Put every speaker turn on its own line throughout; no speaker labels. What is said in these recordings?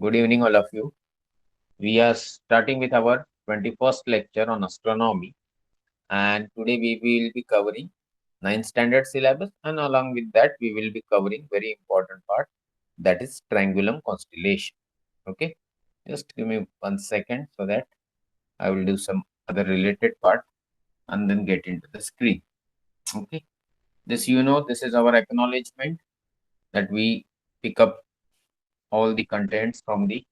Good evening, all of you. We are starting with our 21st lecture on astronomy, and today we will be covering 9th standard syllabus, and along with that, we will be covering very important part, that is triangulum constellation. Okay, just give me 1 second so that I will do some other related part and then get into the screen. Okay, this is our acknowledgement that we pick up all the contents from the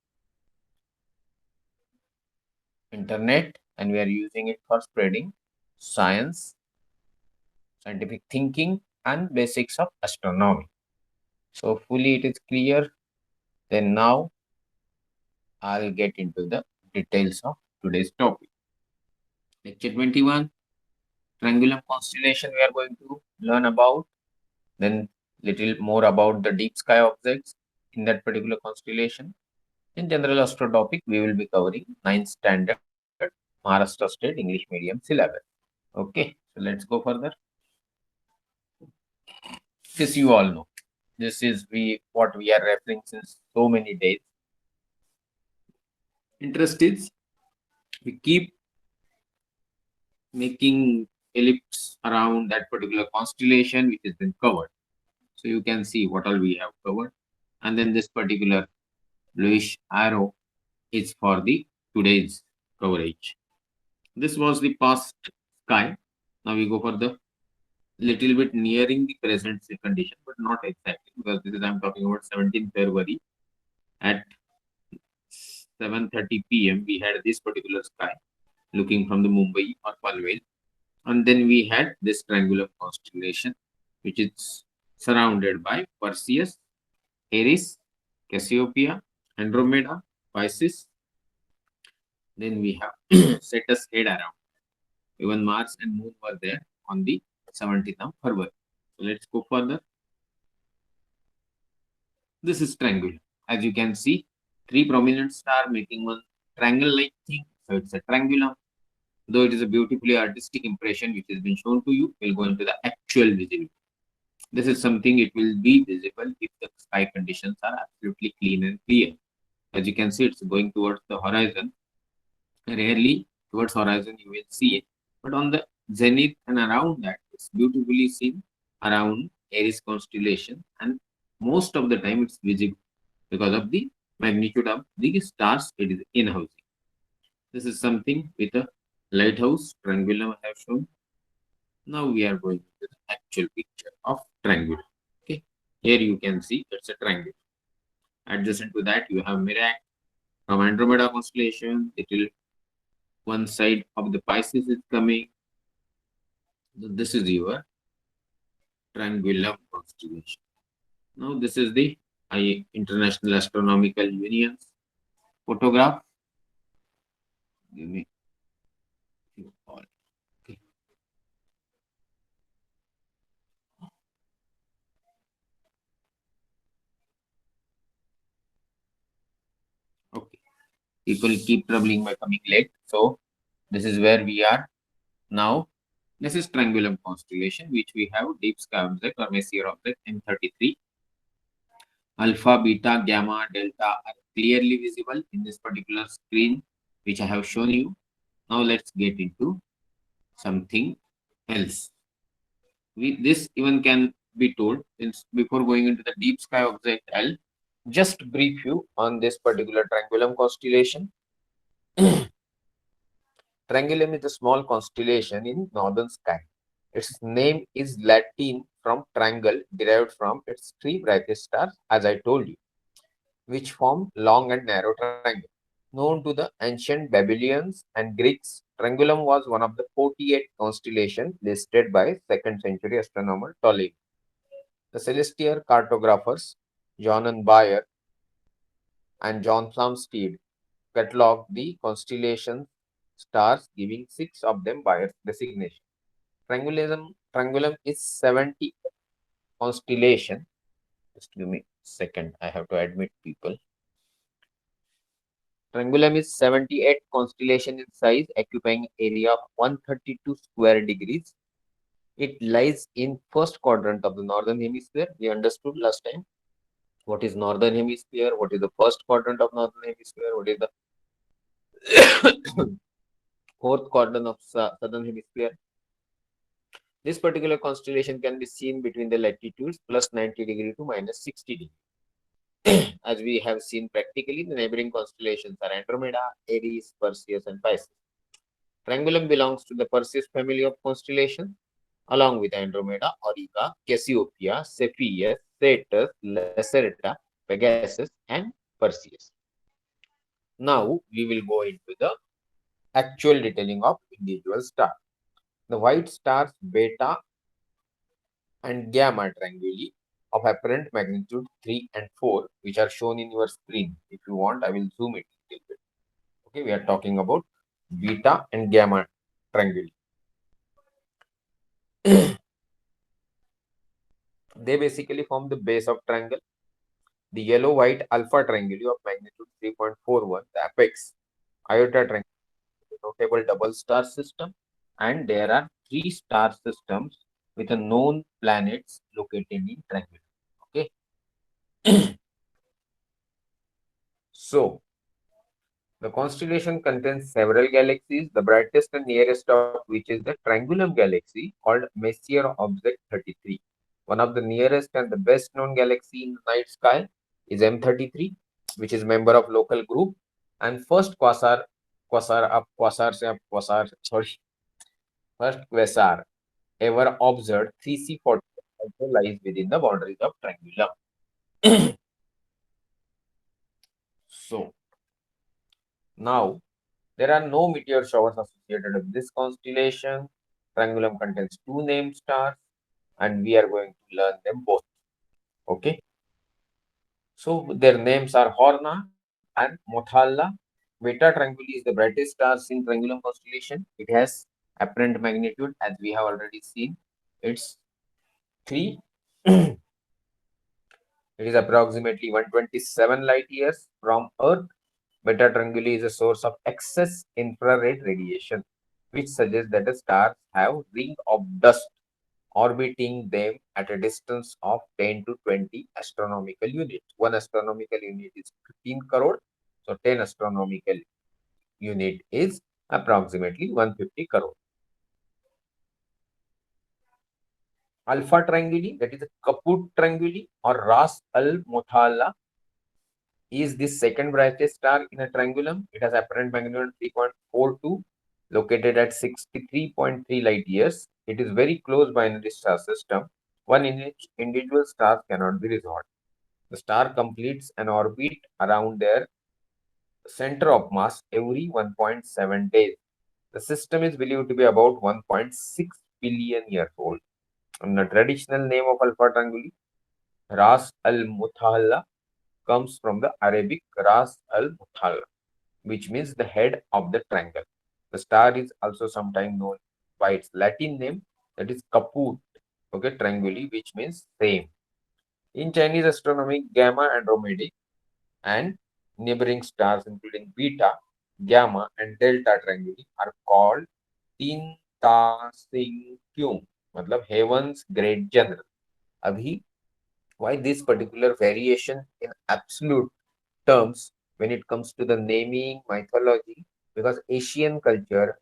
internet and we are using it for spreading science, scientific thinking, and basics of astronomy. So, fully it is clear. Then now I'll get into the details of today's topic. Lecture 21, Triangulum constellation, we are going to learn about. Then little more about the deep sky objects in that particular constellation. In general astro topic, we will be covering 9th standard Maharashtra State English Medium syllabus. Okay, so let's go further. This you all know. This is what we are referring since so many days. Interest is we keep making ellipse around that particular constellation which has been covered. So you can see what all we have covered. And then this particular bluish arrow is for the today's coverage. This was the past sky. Now we go for the little bit nearing the present condition, but not exactly, because this is I'm talking about 17th February at 7:30 p.m. We had this particular sky looking from the Mumbai or Palwel, and then we had this triangular constellation, which is surrounded by Perseus, Eris, Cassiopeia, Andromeda, Pisces. Then we have Cetus head around. Even Mars and Moon were there on the 17th of February. So let's go further. This is triangular. As you can see, three prominent stars making one triangle-like thing. So it's a triangulum. Though it is a beautifully artistic impression which has been shown to you, we'll go into the actual visibility. This is something it will be visible if the sky conditions are absolutely clean and clear. As you can see, it's going towards the horizon. Rarely towards horizon you will see it, but on the zenith and around that, it's beautifully seen around Aries constellation, and most of the time it's visible because of the magnitude of the stars it is in-housing. This is something with a lighthouse triangulum I have shown. Now we are going to the actual picture of triangle. Okay, here you can see it's a triangle. Adjacent to that, you have Merak from Andromeda constellation. Little one side of the Pisces is coming. So this is your triangulum constellation. Now this is the International Astronomical Union's photograph. Give me all. Okay. Okay. People keep troubling by coming late. So this is where we are now. This is triangulum constellation, which we have deep sky object or Messier object M33. Alpha, beta, gamma, delta are clearly visible in this particular screen, which I have shown you. Now let's get into something else. This even can be told, since before going into the deep sky object, I'll just brief you on this particular triangulum constellation. Triangulum is a small constellation in northern sky. Its name is Latin from triangle, derived from its three brightest stars, as I told you, which form long and narrow triangle. Known to the ancient Babylonians and Greeks, Triangulum was one of the 48 constellations listed by 2nd century astronomer Ptolemy. The celestial cartographers John and Bayer and John Flamsteed cataloged the constellation stars, giving 6 of them Bayer's designation. Triangulum is 70 constellation. Just give me a second. I have to admit people. Triangulum is 78 constellation in size, occupying area of 132 square degrees. It lies in first quadrant of the northern hemisphere. We understood last time. What is northern hemisphere? What is the first quadrant of northern hemisphere? What is the fourth quadrant of southern hemisphere? This particular constellation can be seen between the latitudes plus 90 degree to minus 60 degree. As we have seen practically, the neighboring constellations are Andromeda, Aries, Perseus, and Pisces. Triangulum belongs to the Perseus family of constellations, along with Andromeda, Auriga, Cassiopeia, Cepheus, Cetus, Lacerta, Pegasus, and Perseus. Now we will go into the actual detailing of individual stars. The white stars beta and gamma trianguli of apparent magnitude 3 and 4, which are shown in your screen. If you want, I will zoom it a little bit. Okay, we are talking about beta and gamma trianguli. They basically form the base of triangle. The yellow-white alpha trianguli of magnitude 3.41, the apex, iota triangle, notable double star system, and there are 3 star systems with a known planets located in triangle. Okay. So, the constellation contains several galaxies, the brightest and nearest of which is the Triangulum galaxy called Messier Object 33. One of the nearest and the best known galaxy in the night sky is M33, which is member of local group, and first quasar ever observed 3C40 also lies within the boundaries of Triangulum. So now there are no meteor showers associated with this constellation. Triangulum contains 2 named stars, and we are going to learn them both. Okay. So their names are Horna and Mothalla. Beta Trianguli is the brightest star in Triangulum constellation. It has apparent magnitude, as we have already seen. It's 3. It is approximately 127 light years from Earth. Beta Trianguli is a source of excess infrared radiation, which suggests that the stars have ring of dust orbiting them at a distance of 10 to 20 astronomical units. 1 astronomical unit is 15 crore, so 10 astronomical unit is approximately 150 crore. Alpha Trianguli, that is a Kaput Trianguli or Ras Al Muthala, is the second brightest star in a triangulum. It has apparent magnitude 3.42, located at 63.3 light years. It is very close binary star system, one in which individual stars cannot be resolved. The star completes an orbit around their center of mass every 1.7 days. The system is believed to be about 1.6 billion years old. And the traditional name of Alpha Trianguli, Ras al Mutahalla, comes from the Arabic Ras al Mutahalla, which means the head of the triangle. The star is also sometimes known by its Latin name, that is Kaput, okay, trianguli, which means same. In Chinese astronomy, Gamma Andromedae and neighboring stars including Beta, Gamma, and Delta Trianguli are called Tin Ta Sing Kyung, matlab heaven's great general. Abhi, why this particular variation in absolute terms when it comes to the naming mythology? Because Asian culture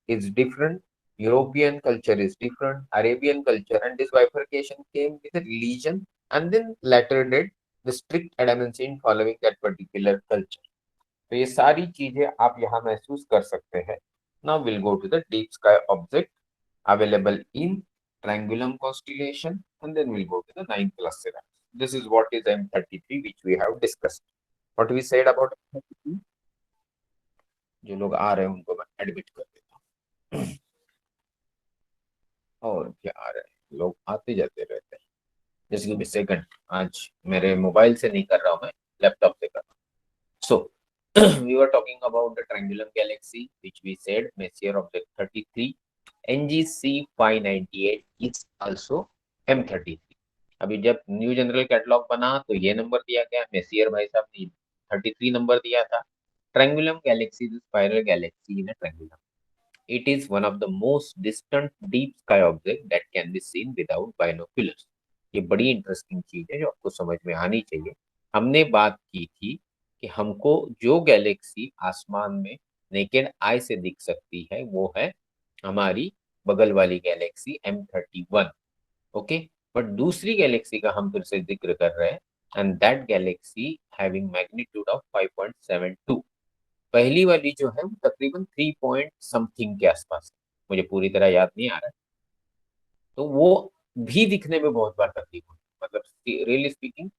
is different, European culture is different, Arabian culture, and this bifurcation came with a religion and then later did the strict adamance in following that particular culture. तो ये सारी चीजें आप यहाँ महसूस कर सकते हैं. Now we'll go to the deep sky object available in Triangulum constellation, and then we'll go to the 9 cluster. This is what is M33, which we have discussed. What we said about M33? जो लोग आ रहे हैं उनको मैं admit कर देता हूँ. और क्या आ रहे हैं, लोग आते जाते रहते हैं. जैसे कि सेकंड आज मेरे मोबाइल से नहीं कर रहा हूँ, मैं लैपटॉप से कर रहा हूँ. So we were talking about the Triangulum galaxy, which we said Messier object 33. NGC 598 is also M33. अभी जब न्यू जनरल कैटलॉग बना तो ये नंबर दिया गया, मेसियर भाई साहब ने 33 नंबर दिया था. Triangulum galaxy is a spiral galaxy in a triangulum. It is one of the most distant deep sky objects that can be seen without binoculars. ये बड़ी इंटरेस्टिंग चीज है जो आपको समझ में आनी चाहिए। हमने बात की थी कि हमको जो गैलेक्सी आसमान में नेकेड आई से दिख सकती है वो है हमारी बगल वाली गैलेक्सी M31। ओके, बट दूसरी गैलेक्सी का हम फिर से जिक्र कर रहे हैं, and that Galaxy having magnitude of 5.72। पहली वाली जो है वो तकरीबन 3 पॉइंट समथिंग के आसपास है, मुझे पूरी तरह याद नहीं आ रहा है। तो वो भी दिखने में बहुत बार तकलीफ होती है, मतलब रियली स्पीकिंग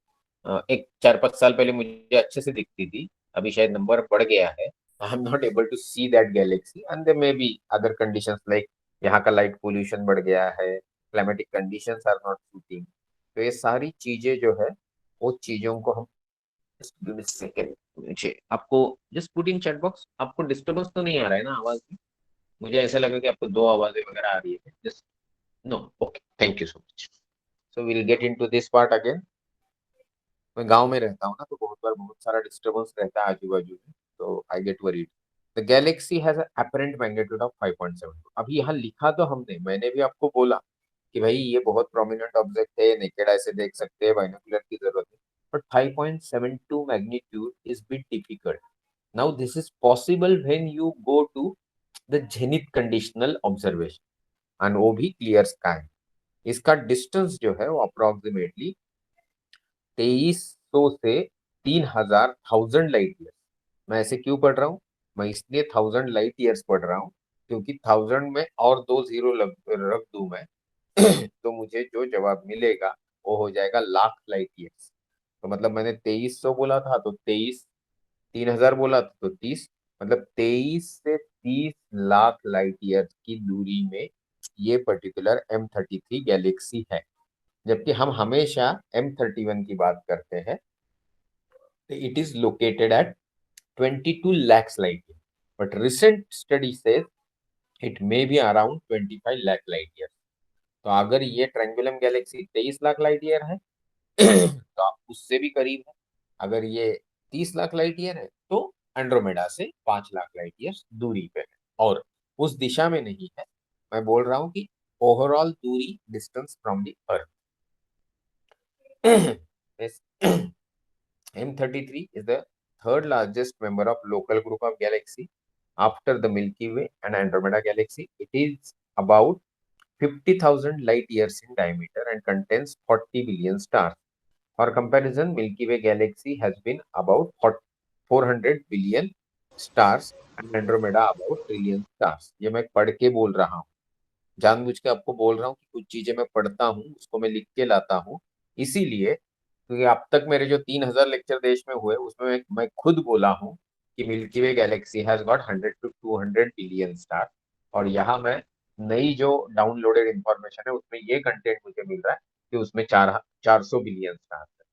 एक 4-5 साल पहले मुझे अच्छे से दिखती थी, अभी शायद नंबर बढ़ गया है। I am not able to see that galaxy and there may be other conditions like यहाँ का लाइट पोल्यूशन बढ़ गया है, climatic conditions are not suiting. तो ये सारी चीजें जो है वो चीजों को हम सेकेंड मुझे आपको just put in chat box. आपको डिस्टर्बेंस तो नहीं आ रहा है ना आवाज में? मुझे ऐसा लगा कि आपको दो आवाजें वगैरह आ रही है just. No, okay, thank you so much. So will get into this part again. मैं गांव में रहता हूँ ना, तो बहुत बार बहुत सारा डिस्टरबेंस रहता है आजू बाजू में, तो I get worried. The Galaxy has apparent magnitude of 5.72। अभी यहाँ लिखा तो हमने, मैंने भी आपको बोला कि भाई ये बहुत प्रोमिनेंट ऑब्जेक्ट है, नेकेड आई से देख सकते हैं, बाइनोकुलर की जरूरत है। But 5.72 magnitude is bit difficult. Now this is possible when you go to the zenith conditional observation and वो भी क्लियर स्काई। इसका डिस्टेंस जो है वो अप्रोक्सीमेटली 2300 से 3000 थाउजेंड लाइट ईयर। मैं ऐसे क्यों पढ़ रहा हूँ? मैं इसलिए थाउजेंड लाइट ईयर्स पढ़ रहा हूँ क्योंकि थाउजेंड में और दो जीरो रख दूं मैं तो मुझे जो जवाब मिलेगा वो हो जाएगा लाख लाइट ईयर्स। तो मतलब मैंने 2300 बोला था तो 23, 3000 बोला था तो 30, मतलब 23 से 30 लाख लाइट ईयर्स की दूरी में ये पर्टिकुलर M33 गैलेक्सी है। जबकि हम हमेशा M31 की बात करते हैं, it is located at 22 lakhs light years, but recent study says it may be around 25 lakh light years। तो अगर ये ट्रायंगुलम गैलेक्सी 23 लाख लाइट ईयर है तो आप उससे भी करीब है। अगर ये 30 लाख लाइट ईयर है तो एंड्रोमेडा से 5 लाख लाइट ईयर दूरी पे है, और उस दिशा में नहीं है। मैं बोल रहा हूँ कि ओवरऑल दूरी, distance from the earth. M33 is the third largest member of local group of galaxy after the Milky Way and Andromeda galaxy. It is about 50,000 light years in diameter and contains 40 billion stars. For comparison, Milky Way galaxy has been about 400 billion stars and Andromeda about trillion stars. ये मैं पढ़ के बोल रहा हूँ, जानबूझ के आपको बोल रहा हूँ कि कुछ चीजें मैं पढ़ता हूँ उसको मैं लिख के लाता हूँ, इसीलिए क्योंकि अब तक मेरे जो 3000 लेक्चर देश में हुए उसमें मैं खुद बोला हूँ कि milky way Galaxy has got 100 to 200 billion star. और यहाँ मैं नई जो डाउनलोडेड इंफॉर्मेशन है उसमें ये कंटेंट मुझे मिल रहा है कि उसमें 400 बिलियन स्टार है।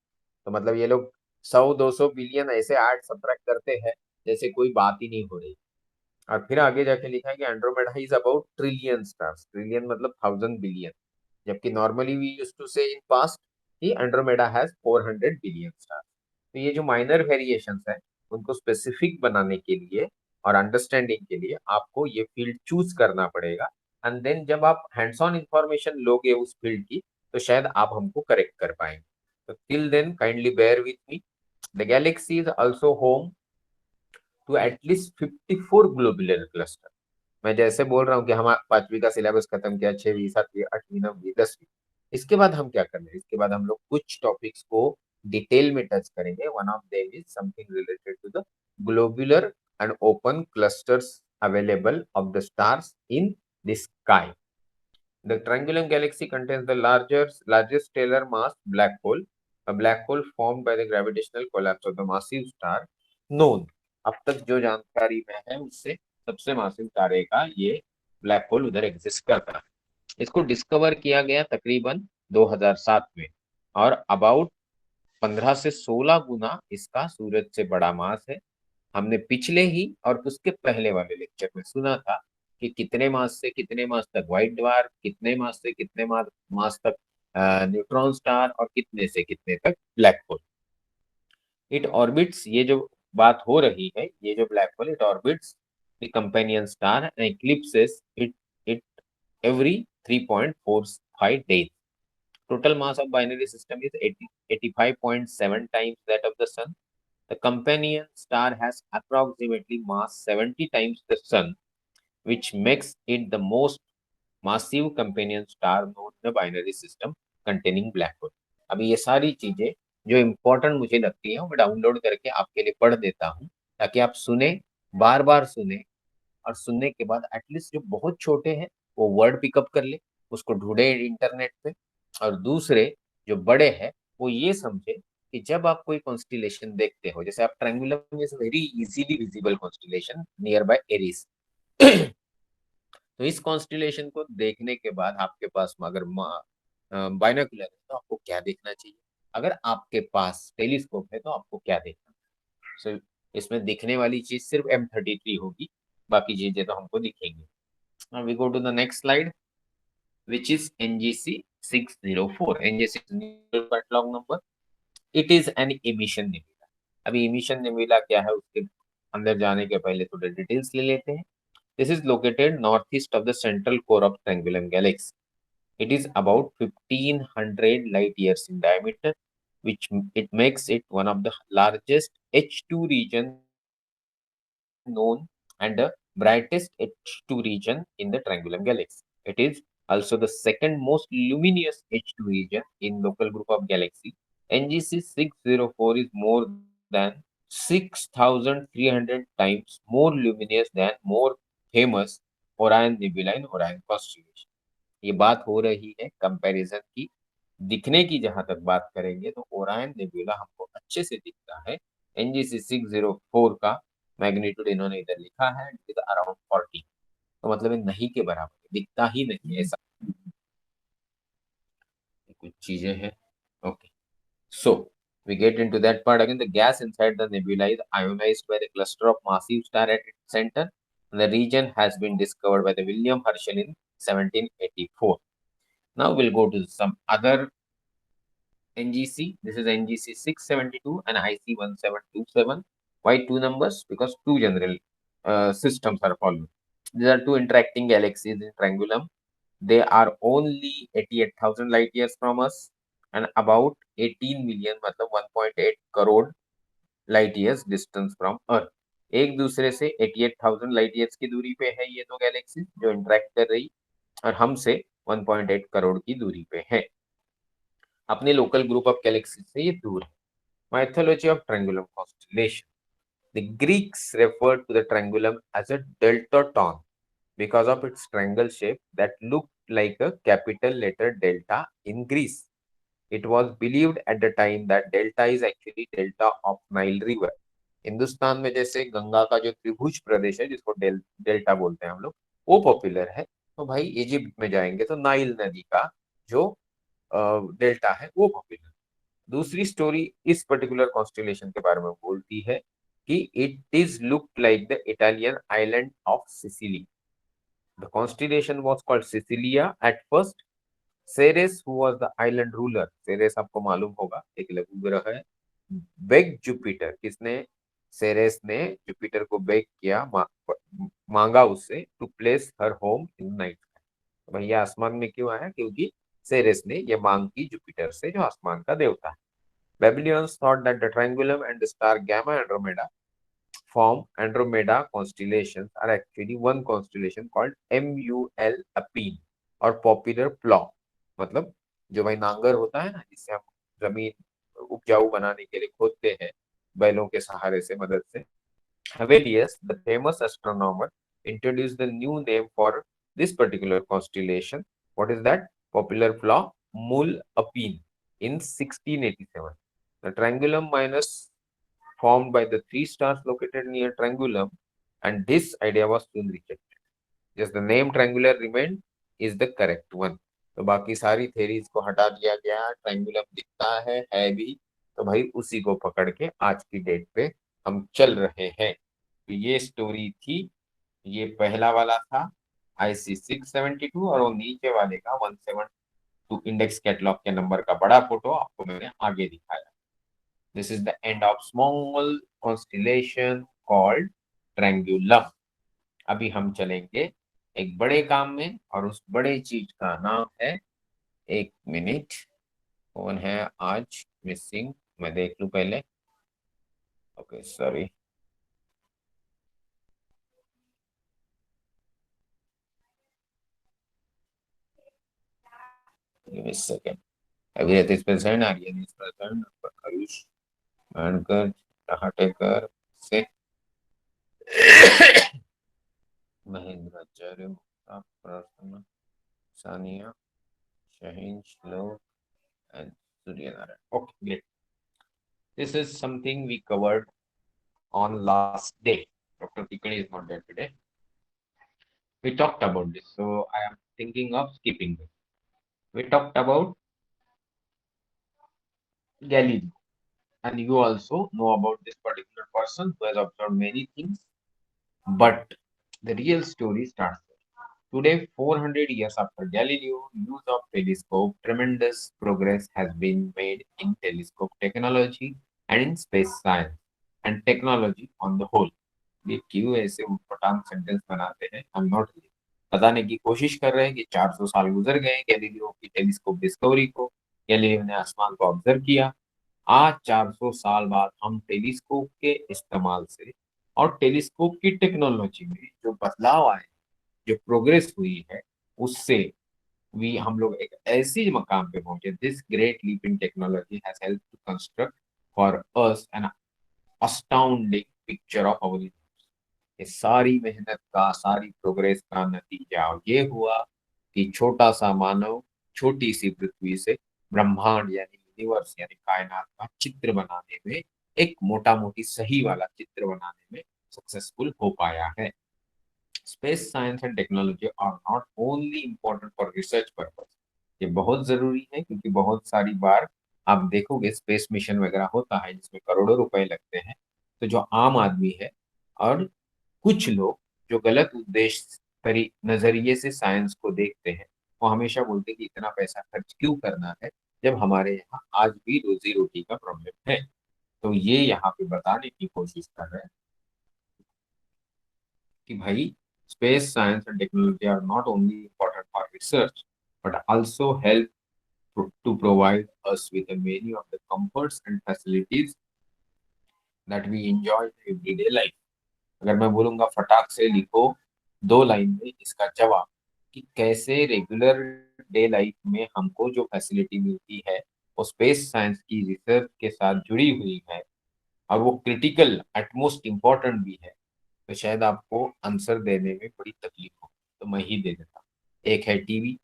तो मतलब ये लोग 100-200 बिलियन ऐसे ऐड सब्ट्रैक्ट करते हैं जैसे कोई बात ही नहीं हो रही। और फिर आगे जाके लिखा है कि Andromeda is about trillion stars, trillion मतलब 1000 बिलियन, जबकि नॉर्मली वी यूज्ड टू से इन पास्ट कि एंड्रोमेडा हैज 400 बिलियन स्टार्स। तो ये जो माइनर वेरिएशंस हैं उनको स्पेसिफिक बनाने के लिए और अंडरस्टैंडिंग के लिए आपको ये फील्ड चूज करना पड़ेगा, एंड देन जब आप हैंड्स ऑन इंफॉर्मेशन लोगे उस फील्ड की तो शायद आप हमको करेक्ट कर पाएंगे। तो till then kindly bear with me. The galaxy is also home to at least 54 globular cluster. मैं जैसे बोल रहा हूँ कि हम पांचवी का सिलेबस खत्म किया, 6वीं 7वीं 8वीं 9वीं 10वीं, इसके बाद हम क्या कर रहे हैं? इसके बाद हम लोग कुछ टॉपिक्स को डिटेल में टच करेंगे। One of them is something related to the globular and open clusters available of the stars in the sky. The Triangulum galaxy contains the largest stellar mass black hole, a black hole formed by the gravitational collapse of the massive star known। अब तक जो जानकारी में है उससे सबसे massive तारे का ये ब्लैक होल उधर एग्जिस्ट करता है। इसको डिस्कवर किया गया तकरीबन 2007 में, और अबाउट 15 से 16 गुना इसका सूरज से बड़ा मास है। हमने पिछले ही और उसके पहले वाले लेक्चर में सुना था कि कितने मास से कितने मास तक व्हाइट ड्वार्फ, कितने मास से कितने मास तक न्यूट्रॉन स्टार, और कितने से कितने तक ब्लैक होल। इट ऑर्बिट्स, ये जो बात हो रही है, ये जो black hole it orbits the companion star and इक्लिप्सेस it it every 3.45 days. Total mass of binary system is 85.7 times that of the sun. The companion star has approximately mass 70 times the sun, which makes it the most massive companion star known in the binary system containing black hole. अभी ये सारी चीजें जो important मुझे लगती है, वो download करके आपके लिए पढ़ देता हूँ, ताकि आप सुने, बार बार सुने, और सुनने के बाद एटलीस्ट जो बहुत छोटे हैं वो वर्ड पिकअप कर ले, उसको ढूंढे इंटरनेट पे, और दूसरे जो बड़े हैं वो ये समझे कि जब आप कोई कॉन्स्टिलेशन देखते हो, जैसे आप Triangulum is very easily visible constellation near by Aries, तो इस कॉन्स्टिलेशन को देखने के बाद आपके पास अगर बाइनोकुलर है तो आपको क्या देखना चाहिए, अगर आपके पास टेलीस्कोप है तो आपको क्या देखना चाहिए। सो इसमें दिखने वाली चीज सिर्फ M33 होगी, बाकी चीजें तो हमको दिखेंगी। Now we go to the next slide, which is NGC 604. NGC catalog number. It is an emission nebula. अभी emission nebula क्या है, उसके अंदर जाने के पहले थोड़े डिटेल्स ले लेते हैं। This is located northeast of the central core of Triangulum Galaxy. It is about 1500 light years in diameter, which it makes it one of the largest H2 region known and the brightest H2 region in the Triangulum Galaxy. It is also the second most luminous H2 region in local group of galaxy. NGC 604 is more than 6,300 times more luminous than more famous Orion Nebula in Orion constellation. ये बात हो रही है comparison की, दिखने की जहां तक बात करेंगे तो ओरायन नेबुला हमको अच्छे से दिखता है। NGC 604 का मैग्नीट्यूड इन्होंने इधर लिखा है, इट इज अराउंड 40, तो मतलब ये नहीं के बराबर, दिखता ही नहीं ऐसा कुछ चीजें हैं। Okay, so we get into that part again. The gas inside the nebula is ionized by the cluster of massive star at its center. The region has been discovered by the William Herschel in 1784. Now we'll go to some other NGC. This is NGC 672 and IC 1727. Why two numbers? Because two general systems are followed. These are two interacting galaxies in Triangulum. They are only 88,000 light years from us and about 18 million, मतलब 1.8 crore light years distance from Earth. एक दूसरे से 88,000 light years की दूरी पे है ये दो गैलेक्सी जो इंटरेक्ट कर रही, और हमसे 1.8 करोड़ की दूरी पे है। अपने लोकल ग्रुप ऑफ गैलेक्सी से ये दूर है। Mythology of Triangulum constellation. The Greeks referred to the Triangulum as a deltaton because of its triangle shape that looked like a capital letter delta in Greece. It was believed at the time that delta is actually delta of Nile River. Hindustan में जैसे गंगा का जो त्रिभुज प्रदेश है जिसको delta बोलते हैं हम लोग, वो पॉपुलर है, तो भाई इजिप्ट में जाएंगे तो नाइल नदी का जो डेल्टा है वो पॉपुलर। दूसरी स्टोरी इस पर्टिकुलर कॉन्स्टेलेशन के बारे में बोलती है कि it is look like the Italian island of Sicily. The constellation was called Sicilia at first. Ceres who was the island ruler, Ceres आपको मालूम होगा एक लघु ग्रह है, बेग जुपिटर, किसने, सेरेस ने जुपिटर को बेग किया, मांगा उससे to place her home in night. भैया आसमान में क्यों आया, क्योंकि सेरेस ने ये मांग की जुपिटर से जो आसमान का देवता है। Babylonians thought that the Triangulum and the star Gamma Andromeda form Andromeda constellations are actually one constellation called MUL Apine और Popular Plough, मतलब जो भाई नांगर होता है ना जिससे हम जमीन उपजाऊ बनाने के लिए खोदते हैं बैलों के सहारे से मदद से। Hevelius, the famous astronomer, introduced the new name for this particular constellation. What is that? Popular Plough Mul Apine in 1687. The Triangulum minus formed by the three stars located near Triangulum, and this idea was soon rejected. Just the name triangular remained is the correct one. तो बाकी सारी theories को हटा दिया गया, ट्रायंगुलम दिखता है भी, तो भाई उसी को पकड़ के आज की डेट पे हम चल रहे हैं। तो ये स्टोरी थी, ये पहला वाला था IC 672 और वो नीचे वाले का 172 इंडेक्स कैटलॉग के नंबर का बड़ा फोटो आपको मैंने आगे दिखाया। This is the end of small constellation called Triangulum. अभी हम चलेंगे एक बड़े काम में, और उस बड़े चीज का नाम है, एक मिनट, कौन है आज मिसिंग? मैं देख लूं पहले। Okay sorry. Give me second. Abhinet is present, Aryan is present, Ayush Mankar, Rahatekar से महेंद्राचार्य, गुप्ता, प्रार्थना, सानिया, शाहीन, श्लोक and Suryanarayan. Okay, great. This is something we covered on last day. Dr. Tikani is not there today. We talked about this, so I am thinking of skipping this. We talked about Galileo, and you also know about this particular person who has observed many things. But the real story starts there. Today, 400 years after Galileo, use of telescope, tremendous progress has been made in telescope technology and in space science and technology on the whole. ये क्यों ऐसे उटपटांग sentence बनाते हैं? हम not बताने की कोशिश कर रहे हैं कि 400 साल गुजर गए गैलीलियो की टेलीस्कोप डिस्कवरी को। गैलीलियो ने आसमान को ऑब्जर्व किया। आज 400 साल बाद हम टेलीस्कोप के इस्तेमाल से और टेलीस्कोप की टेक्नोलॉजी में जो बदलाव आए, जो प्रोग्रेस हुई है, उससे भी हम लोग एक ऐसी मकाम पे पहुंचे। This great leap in technology has help to construct for us an astounding picture of our. ये सारी मेहनत का, सारी प्रोग्रेस का नतीजा ये हुआ कि छोटा सा मानव छोटी सी पृथ्वी से ब्रह्मांड यानी यूनिवर्स यानी कायनात का चित्र बनाने में, एक मोटा मोटी सही वाला चित्र बनाने में सक्सेसफुल हो पाया है। Space science and technology are not only important for research purpose. ये बहुत जरूरी है क्योंकि बहुत सारी बार आप देखोगे स्पेस मिशन वगैरह होता है जिसमें करोड़ों रुपए लगते हैं। तो जो आम आदमी है और कुछ लोग जो गलत उद्देश्य नजरिए से साइंस को देखते हैं, वो हमेशा बोलते हैं कि इतना पैसा खर्च क्यों करना है जब हमारे यहाँ आज भी रोजी रोटी का प्रॉब्लम है। तो ये यहाँ पे बताने की कोशिश कर रहे हैं कि भाई space science and technology are not only important for research but also help to provide us with many of the comforts and facilities that we enjoy in everyday life. अगर मैं बोलूंगा फटाक से लिखो 2 लाइन में इसका जवाब कि कैसे रेगुलर डे लाइफ में हमको जो फैसिलिटी मिलती है वो स्पेस साइंस की रिसर्च के साथ जुड़ी हुई है और वो क्रिटिकल एटमोस्ट इम्पोर्टेंट भी है, तो शायद आपको आंसर देने में बड़ी तकलीफ हो। तो मैं ही दे देता। एक है टीवी।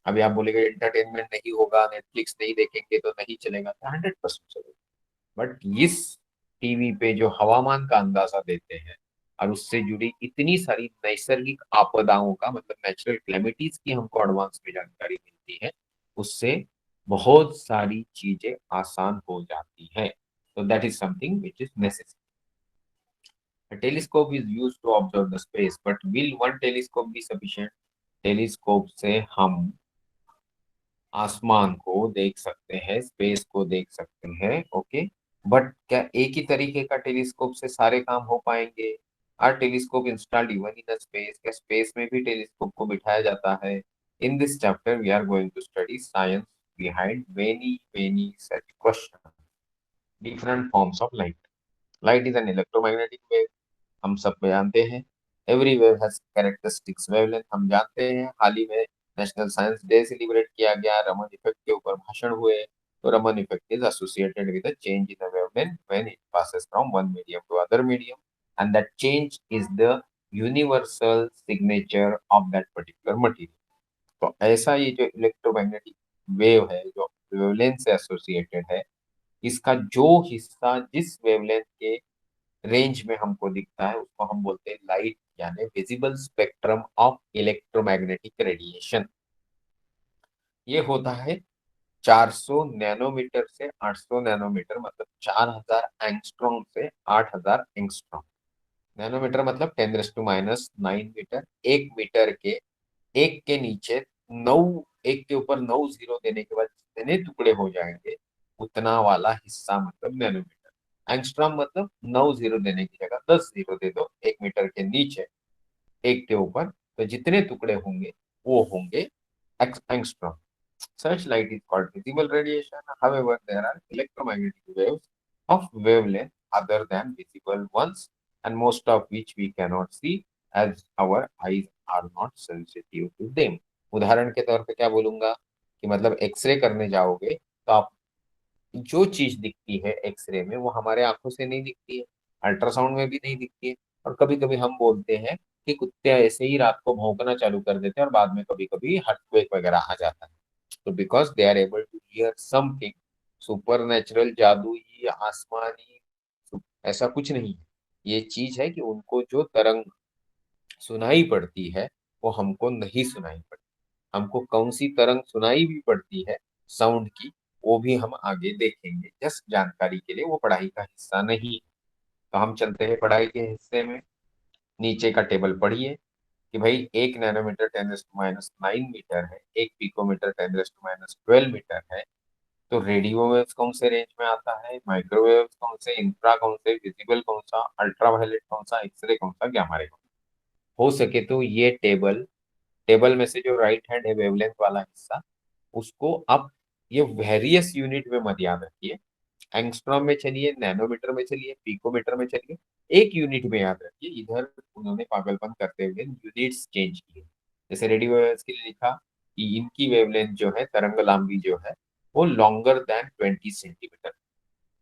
अभी आप बोलेंगे एंटरटेनमेंट नहीं होगा, नेटफ्लिक्स नहीं देखेंगे तो नहीं चलेगा, तो 100% चलेगा। बट इस टीवी पे जो हवामान का अंदाजा देते हैं और उससे जुड़ी इतनी सारी नैसर्गिक आपदाओं का मतलब नेचुरल क्लेमिटीज की हमको एडवांस में जानकारी मिलती है, उससे बहुत सारी चीजें आसान हो जाती है। तो that is something which is necessary. A telescope is used to observe the space, but will one telescope be sufficient? Telescope से हम आसमान को देख सकते हैं, स्पेस को देख सकते हैं, ओके। बट क्या एक ही तरीके का टेलीस्कोप से सारे काम हो पाएंगे? Are telescope installed even in space? क्या स्पेस में भी टेलीस्कोप को बिठाया जाता है? In this chapter we are going to study science behind many many such question. Different forms of light. Light is an electromagnetic wave, हम सब जानते हैं। Every wave has characteristics wavelength, हम जानते हैं। हाल ही में नेशनल साइंस डे सेलिब्रेट किया गया, रमन इफेक्ट के ऊपर भाषण हुए। तो Raman effect is associated with a change in the wavelength when it passes from one medium to other medium, and that change is the universal signature of that particular material. तो ऐसा ये जो इलेक्ट्रोमैग्नेटिक वेव है जो wavelength से associated है, इसका जो हिस्सा जिस वेवलेंथ के रेंज में हमको दिखता है उसको हम बोलते हैं लाइट, यानी visible spectrum of electromagnetic radiation. ये होता है 400 नैनोमीटर से 800 नैनोमीटर, मतलब 4000 एंगस्ट्रॉम से 8000 एंगस्ट्रॉम। नैनोमीटर मतलब 10⁻⁹ मीटर। 1 मीटर के एक के नीचे 9, एक के ऊपर 9 जीरो देने के बाद जितने टुकड़े हो जाएंगे उतना वाला हिस्सा मतलब नैनोमीटर। एंगस्ट्रॉम मतलब 9 जीरो देने की जगह 10 जीरो दे दो 1 मीटर के नीचे, एक के ऊपर, तो जितने टुकड़े होंगे वो होंगे angstrom. Such light is called visible radiation. However, there are electromagnetic waves of wavelength other than visible ones, and most of which we cannot see as our eyes are not sensitive to them. उदाहरण के तौर पे क्या बोलूंगा कि मतलब x ray करने जाओगे तो आप जो चीज दिखती है एक्सरे में वो हमारे आंखों से नहीं दिखती है, अल्ट्रासाउंड में भी नहीं दिखती है। और कभी कभी हम बोलते हैं कि कुत्ते ऐसे ही रात को भौंकना चालू कर देते हैं और बाद में कभी कभी हार्टक्वेक वगैरह आ जाता है। तो because they are able to hear something supernatural, जादुई, आसमानी, ऐसा कुछ नहीं है। ये चीज है कि उनको जो तरंग सुनाई पड़ती है वो हमको नहीं सुनाई पड़ती। हमको कौन सी तरंग सुनाई भी पड़ती है साउंड की, वो भी हम आगे देखेंगे, जस्ट जानकारी के लिए, वो पढ़ाई का हिस्सा नहीं है। तो हम चलते हैं पढ़ाई के हिस्से में। नीचे का टेबल पढ़िए कि भाई 1 नैनोमीटर 10⁻⁹ मीटर है, 1 पिकोमीटर 10⁻12 मीटर है। तो रेडियो वेव्स कौन से रेंज में आता है, माइक्रोवेव कौन से, इंफ्रा कौन से, विजिबल कौन सा, अल्ट्रावायलेट कौन सा, एक्सरे कौन सा, गामा रे कौन सा। हो सके तो ये टेबल, टेबल में से जो राइट हैंड है वेवलेंथ वाला हिस्सा, उसको आप ये वेरियस यूनिट में मत याद रखिए। एंगस्ट्रॉम में चलिए, नैनोमीटर में चलिए, पिकोमीटर में चलिए, एक यूनिट में याद रखिए। इधर उन्होंने पागलपन करते हुए यूनिट्स चेंज किए। जैसे रेडियो वेव्स के लिए लिखा कि इनकी वेवलेंथ जो है, तरंग लांबी जो है, वो longer than 20 centimetre.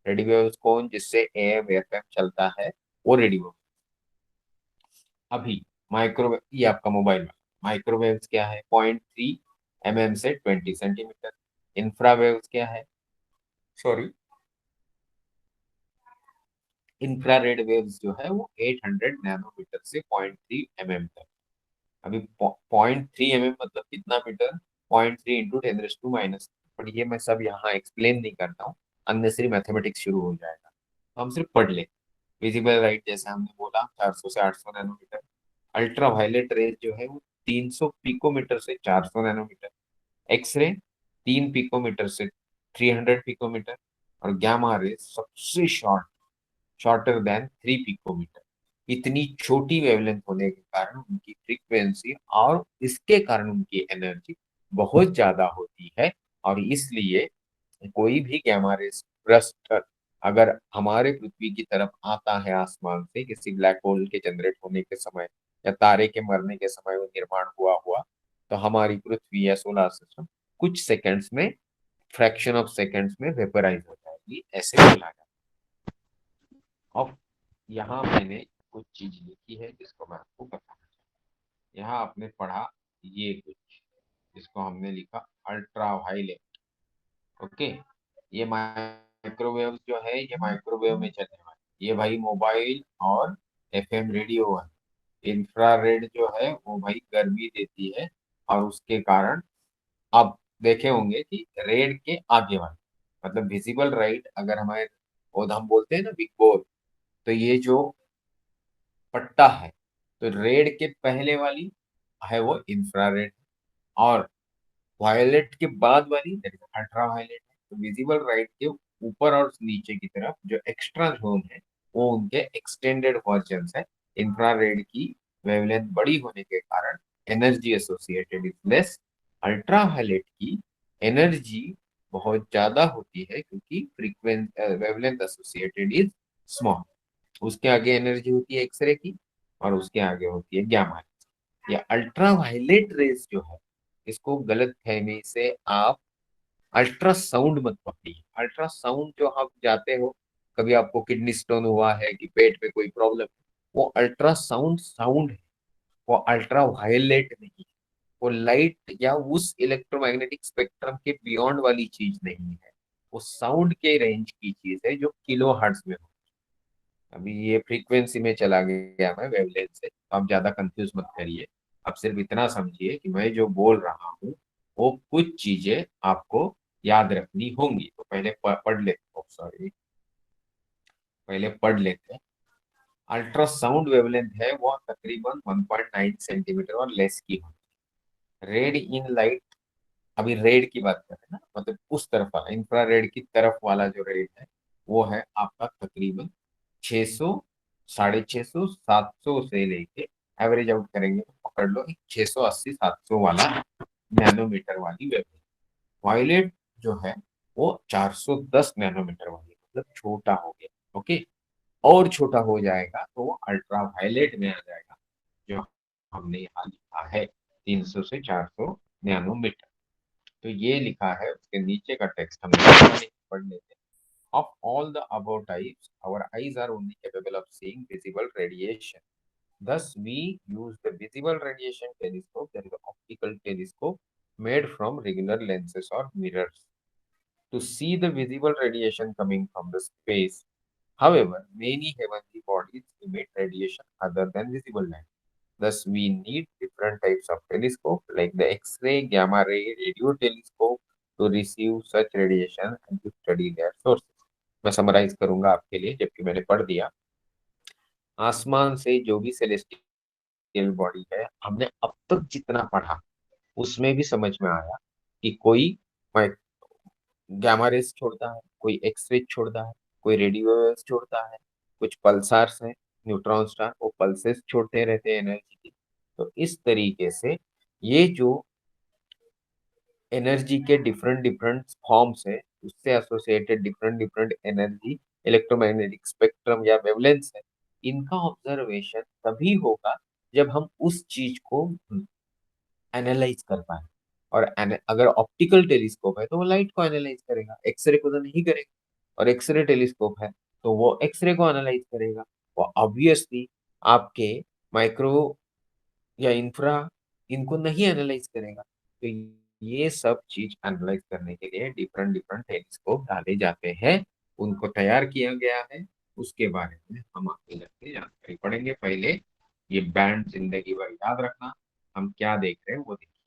Radio waves कौन, जिससे एएम एफएम चलता है, वो रेडियो। अभी माइक्रोवेव, ये आपका मोबाइल में माइक्रोवेव्स क्या है, 0.3 mm से 20 सेंटीमीटर। इंफ्रावेव्स क्या है, सॉरी, इंफ्रारेड वेव्स जो है वो 800 नैनोमीटर से 0.3 mm तक। अभी 0.3 mm मतलब कितना मीटर, 0.3 इंटू 10⁻⁻। पर ये मैं सब यहाँ एक्सप्लेन नहीं करता हूँ, अननेसेसरी मैथमेटिक्स शुरू हो जाएगा। तो हम सिर्फ पढ़ ले। विजिबल लाइट जैसे हमने बोला 400 से 800 नैनोमीटर। अल्ट्रा वायलेट रेज जो है वो 300 पिकोमीटर से 400 नैनोमीटर। एक्सरे 3 पिकोमीटर से 300 पिकोमीटर। और गामा रेज सबसे शॉर्टर देन 3 पिकोमीटर। इतनी छोटी वेवलेंथ होने के कारण उनकी फ्रीक्वेंसी और इसके कारण उनकी एनर्जी बहुत ज्यादा होती है। और इसलिए कोई भी गैमा रेस ब्रस्ट अगर हमारे पृथ्वी की तरफ आता है आसमान से, किसी ब्लैक होल के जनरेट होने के समय या तारे के मरने के समय वो निर्माण हुआ हुआ, तो हमारी पृथ्वी या सोलर सिस्टम कुछ सेकंड्स में, फ्रैक्शन ऑफ सेकंड्स में वेपराइज हो जाएगी, ऐसे बोला जाता है। अब यहाँ मैंने कुछ चीज लिखी है जिसको मैं आपको बताना चाहूँ। यहाँ आपने पढ़ा ये कुछ, जिसको हमने लिखा अल्ट्रा वायलेट। ओके, ये माइक्रोवेव जो है, ये माइक्रोवेव में चलने वाली, ये भाई मोबाइल और एफएम रेडियो है। इंफ्रारेड जो है वो भाई गर्मी देती है, और उसके कारण आप देखे होंगे कि रेड के आगे वाले, मतलब विजिबल राइट, अगर हमारे, वो हम बोलते हैं ना बिग बोल, तो ये जो पट्टा है, तो रेड के पहले वाली है वो इंफ्रारेड, और वायलेट के बाद वाली दैट इज अल्ट्रा वायलेट है। तो विजिबल राइट के ऊपर और नीचे की तरफ जो एक्स्ट्रा जोन है वो उनके एक्सटेंडेड वर्जन है। इंफ्रारेड की वेवलेंथ बड़ी होने के कारण energy associated is less. Ultraviolet की एनर्जी बहुत ज्यादा होती है क्योंकि frequency wavelength associated is small. उसके आगे एनर्जी होती है एक्सरे की, और उसके आगे होती है गामा। या अल्ट्रा वायलेट रेस जो है, इसको गलत फहमी से आप अल्ट्रासाउंड मत पकड़िए। अल्ट्रासाउंड जो आप जाते हो, कभी आपको किडनी स्टोन हुआ है कि पेट में कोई प्रॉब्लम, वो अल्ट्रासाउंड साउंड है, वो अल्ट्रा वायलेट नहीं है। वो लाइट या उस इलेक्ट्रोमैग्नेटिक स्पेक्ट्रम के बियॉन्ड वाली चीज नहीं है, वो साउंड के रेंज की चीज है जो किलो हर्ट्ज में हो। अभी ये फ्रीक्वेंसी में चला गया मैं वेवलेंथ से, तो आप ज्यादा कंफ्यूज मत करिए। आप सिर्फ इतना समझिए कि मैं जो बोल रहा हूँ वो कुछ चीजें आपको याद रखनी होंगी। तो पहले पढ़ लेते, सॉरी, पहले पढ़ लेते हैं। अल्ट्रासाउंड वेवलेंथ है वो तकरीबन 1.9 सेंटीमीटर और लेस की होती है। रेड इन लाइट, अभी रेड की बात कर रहे हैं ना, मतलब उस तरफ वाला, इंफ्रारेड की तरफ वाला जो रेड है वो है आपका तकरीबन 600, 650, 700 से लेके, एवरेज आउट करेंगे तो पकड़ लो 680, 700 वाला नैनोमीटर वाली वेवलेंथ। वायलेट जो है वो 410 नैनोमीटर वाली, मतलब छोटा हो गया। ओके, और छोटा हो जाएगा तो वो अल्ट्रा वायलेट में आ जाएगा, जो हमने यहाँ लिखा है 300 से 400 नैनोमीटर। तो ये लिखा है, उसके नीचे का टेक्स्ट हम पढ़ लेते हैं। Of all the above types, our eyes are only capable of seeing visible radiation. Thus, we use the visible radiation telescope, that is the optical telescope made from regular lenses or mirrors, to see the visible radiation coming from the space. However, many heavenly bodies emit radiation other than visible light. Thus, we need different types of telescope like the X-ray, gamma ray, radio telescope to receive such radiation and to study their sources. मैं summarise करूंगा आपके लिए, जबकि मैंने पढ़ दिया। आसमान से जो भी सेलेस्टियल बॉडी है, हमने अब तक जितना पढ़ा उसमें भी समझ में आया कि कोई गामा रेस छोड़ता है, कोई एक्सरे छोड़ता है, कोई रेडियो वेव्स छोड़ता है, कुछ पल्सार्स हैं, न्यूट्रॉन स्टार, वो पल्सेस छोड़ते रहते हैं एनर्जी की। तो इस तरीके से ये जो एनर्जी के डिफरेंट डिफरेंट फॉर्म्स है, उससे associated different different energy electromagnetic spectrum या वेवलेंथ है, इनका ऑब्जर्वेशन तभी होगा जब हम उस चीज को एनालाइज कर पाए। और अगर ऑप्टिकल टेलीस्कोप है तो वो लाइट को एनालाइज करेगा, एक्सरे को तो नहीं करेगा। और एक्सरे टेलीस्कोप है तो वो एक्सरे को एनालाइज करेगा। वो ऑब्वियसली आपके माइक्रो या इंफ्रा इनको नहीं एनालाइज करेगा। तो ये सब चीज एनालाइज करने के लिए डिफरेंट डिफरेंट टेलीस्कोप डाले जाते हैं, उनको तैयार किया गया है। उसके बारे में हम आगे जाके जानकारी पढ़ेंगे। पहले ये बैंड जिंदगी भर याद रखना, हम क्या देख रहे हैं वो देखिए।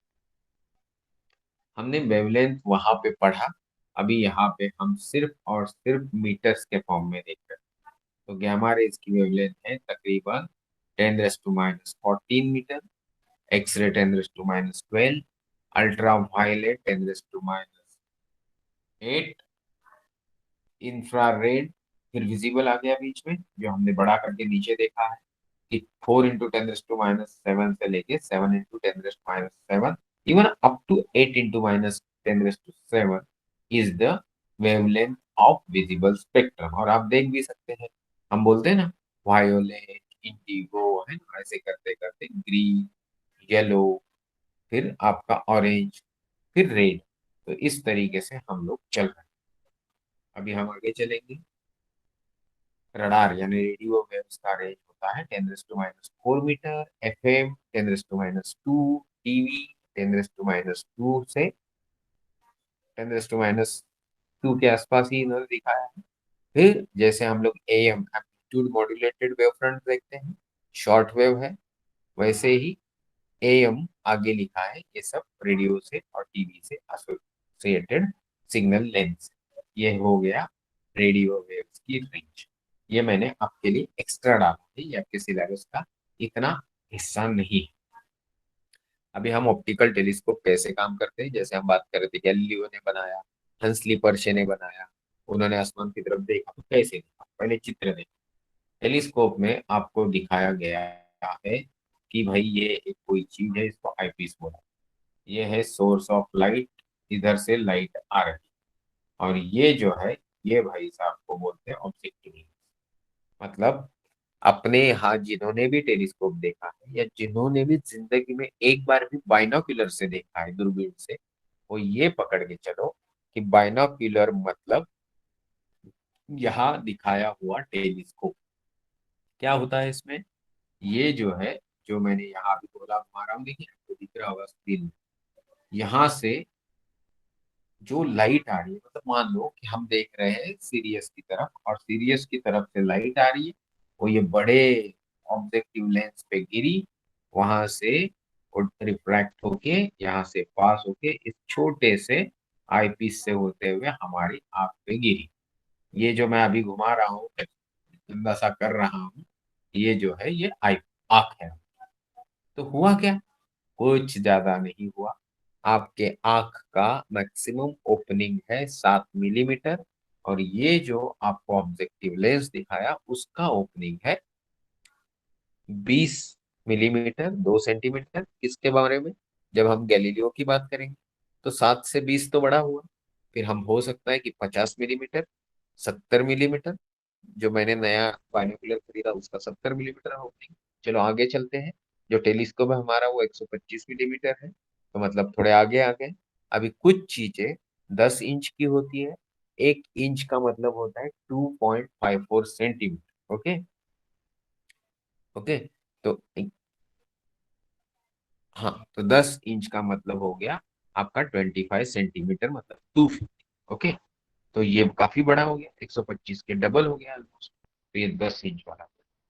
हमने वेवलेंथ वहां पे पढ़ा, अभी यहाँ पे हम सिर्फ और सिर्फ मीटर्स के फॉर्म में देख रहे हैं। तो गामा रेज की वेवलेंथ है तकरीबन 10⁻14 metre, X ray 10⁻12, ultraviolet 10⁻8, infrared, फिर विजिबल आ गया बीच में जो हमने बड़ा करके नीचे देखा है कि 4 × 10⁻7 से लेके 7 × 10⁻7, even up to 8 × 10⁻7 is the wavelength of visible spectrum. और आप देख भी सकते हैं, हम बोलते हैं ना वायोलेट, इंडिगो, है ना, ऐसे करते करते ग्रीन, येलो, फिर आपका ऑरेंज, फिर रेड। तो इस तरीके से हम लोग चल रहे हैं। अभी हम आगे चलेंगे। रडार यानी रेडियो वेव्स का रेंज होता है 10⁻4 मीटर, एफएम 10⁻2, टीवी 10⁻2 से 10⁻2 के आसपास ही इन्होंने दिखाया है। फिर जैसे हम लोग am amplitude modulated wave front देखते हैं, शॉर्ट वेव है, वैसे ही एएम आगे लिखा है, ये सब रेडियो से और टीवी से एसोसिएटेड सिग्नल लेंथ। ये हो गया रेडियो वेव्स की रेंज। ये मैंने आपके लिए एक्स्ट्रा डाला है, ये आपके सिलेबस का इतना हिस्सा नहीं है। अभी हम ऑप्टिकल टेलीस्कोप कैसे काम करते हैं, जैसे हम बात कर रहे थे गैलीलियो ने बनाया, हंसली पर्शे ने बनाया, उन्होंने आसमान की तरफ देखा तो कैसे देखा, पहले चित्र देखा। टेलीस्कोप में आपको दिखाया गया है कि भाई ये एक कोई चीज है, इसको आईपीस बोला, ये है सोर्स ऑफ लाइट, इधर से लाइट आ रही, और ये जो है ये भाई साहब को बोलते हैं ऑब्जेक्टिव। मतलब अपने यहाँ जिन्होंने भी टेलीस्कोप देखा है या जिन्होंने भी जिंदगी में एक बार भी बाइनोक्यूलर से देखा है, दूरबीन से, वो ये पकड़ के चलो कि बाइनोक्यूलर मतलब यहाँ दिखाया हुआ टेलीस्कोप। क्या होता है इसमें, ये जो है, जो मैंने यहाँ भी गोला घुमा रहा हूँ, देखिए आपको दिख रहा होगा स्क्रीन में, यहाँ से जो लाइट आ रही है, मतलब मान लो कि हम देख रहे हैं सीरियस की तरफ, और सीरियस की तरफ से लाइट आ रही है, वो ये बड़े ऑब्जेक्टिव लेंस पे गिरी, वहां से रिफ्रैक्ट होके यहाँ से पास होके इस छोटे से आईपीस से होते हुए हमारी आंख पे गिरी। ये जो मैं अभी घुमा रहा हूँ, अंदाजा कर रहा हूँ, ये जो है ये आई आंख है। तो हुआ क्या, कुछ ज्यादा नहीं हुआ। आपके आंख का मैक्सिमम ओपनिंग है 7 मिलीमीटर, और ये जो आपको ऑब्जेक्टिव लेंस दिखाया उसका ओपनिंग है 20 मिलीमीटर, 2 सेंटीमीटर। किसके बारे में, जब हम गैलीलियो की बात करेंगे। तो 7 से 20 तो बड़ा हुआ। फिर हम हो सकता है कि 50 मिलीमीटर, 70 मिलीमीटर, जो मैंने नया बाइनोकुलर खरीदा उसका 70 मिलीमीटर हो गई। चलो आगे चलते हैं। जो टेलीस्कोप है हमारा वो 125 मिलीमीटर है, तो मतलब थोड़े आगे आ गए। अभी कुछ चीजें 10 इंच की होती है। 1 इंच का मतलब होता है 2.54 सेंटीमीटर। ओके। ओके। तो हाँ, तो 10 इंच का मतलब हो गया आपका 25 सेंटीमीटर, मतलब 250। ओके। तो ये काफी बड़ा हो गया, 125 के डबल हो गया ऑलमोस्ट। तो ये 10 इंच वाला।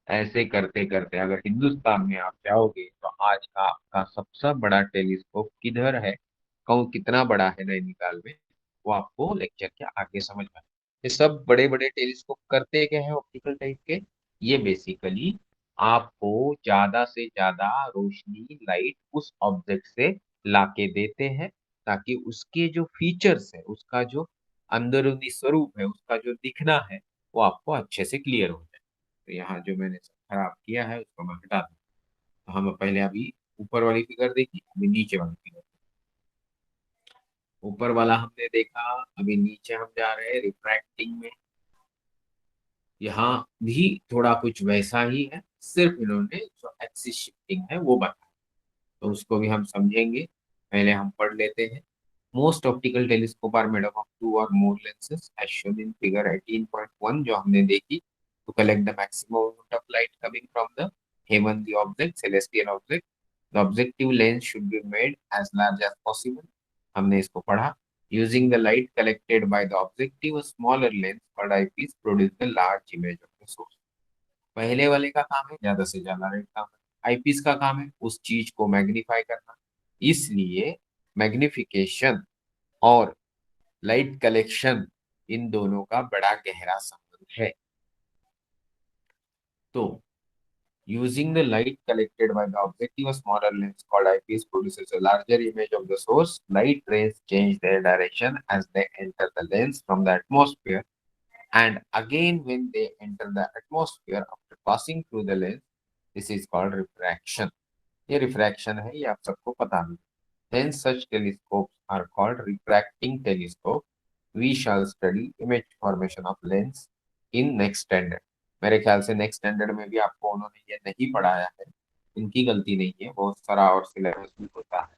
ऐसे करते करते अगर हिंदुस्तान में आप जाओगे तो आज का आपका सबसे बड़ा टेलीस्कोप किधर है, कौन कितना बड़ा है नैनीताल में, वो आपको लेक्चर के आगे समझ में आए। ये सब बड़े बड़े टेलीस्कोप करते क्या है ऑप्टिकल टाइप के, ये बेसिकली आपको ज्यादा से ज्यादा रोशनी, लाइट उस ऑब्जेक्ट से लाके देते हैं, ताकि उसके जो फीचर्स है, उसका जो अंदरूनी स्वरूप है, उसका जो दिखना है, वो आपको अच्छे से क्लियर हो जाए। तो यहाँ जो मैंने सब खराब किया है उसको मैं हटा दूँ। तो हम पहले अभी ऊपर वाली फिगर देखी, अभी नीचे वाली फिगर। ऊपर वाला हमने देखा, अभी नीचे हम जा रहे हैं रिफ्रैक्टिंग में। यहाँ भी थोड़ा कुछ वैसा ही है, सिर्फ इन्होंने जो एक्सिस शिफ्टिंग है वो बताया, तो उसको भी हम समझेंगे। पहले हम पढ़ लेते हैं। Most optical telescope are made up of 2 or more lenses as shown in figure 18.1 जो हमने देखी, to collect the maximum amount of light coming from the heavenly object, celestial object. The objective lens should be made as large as possible. हमने इसको पढ़ा। Using the light collected by the objective, a smaller lens called eyepiece produce the large image of the source. पहले वाले का काम है ज्यादा से ज्यादा लाइट काम है, आईपीस का काम है उस चीज को मैग्नीफाई करना। इसलिए मैग्निफिकेशन और लाइट कलेक्शन, इन दोनों का बड़ा गहरा संबंध है। तो using the light collected by the objective, a smaller lens called eyepiece produces a larger image of the source. Light rays change their direction as they enter the lens from the atmosphere, and again when they enter the atmosphere after passing through the lens. This is called refraction. ये refraction है, ये आप सबको पता नहीं। Hence, such telescopes are called refracting telescope. We shall study image formation of lens in next standard. मेरे ख्याल से नेक्स्ट स्टैंडर्ड में भी आपको उन्होंने ये नहीं पढ़ाया है, इनकी गलती नहीं है, बहुत सारा और सिलेबस भी होता है।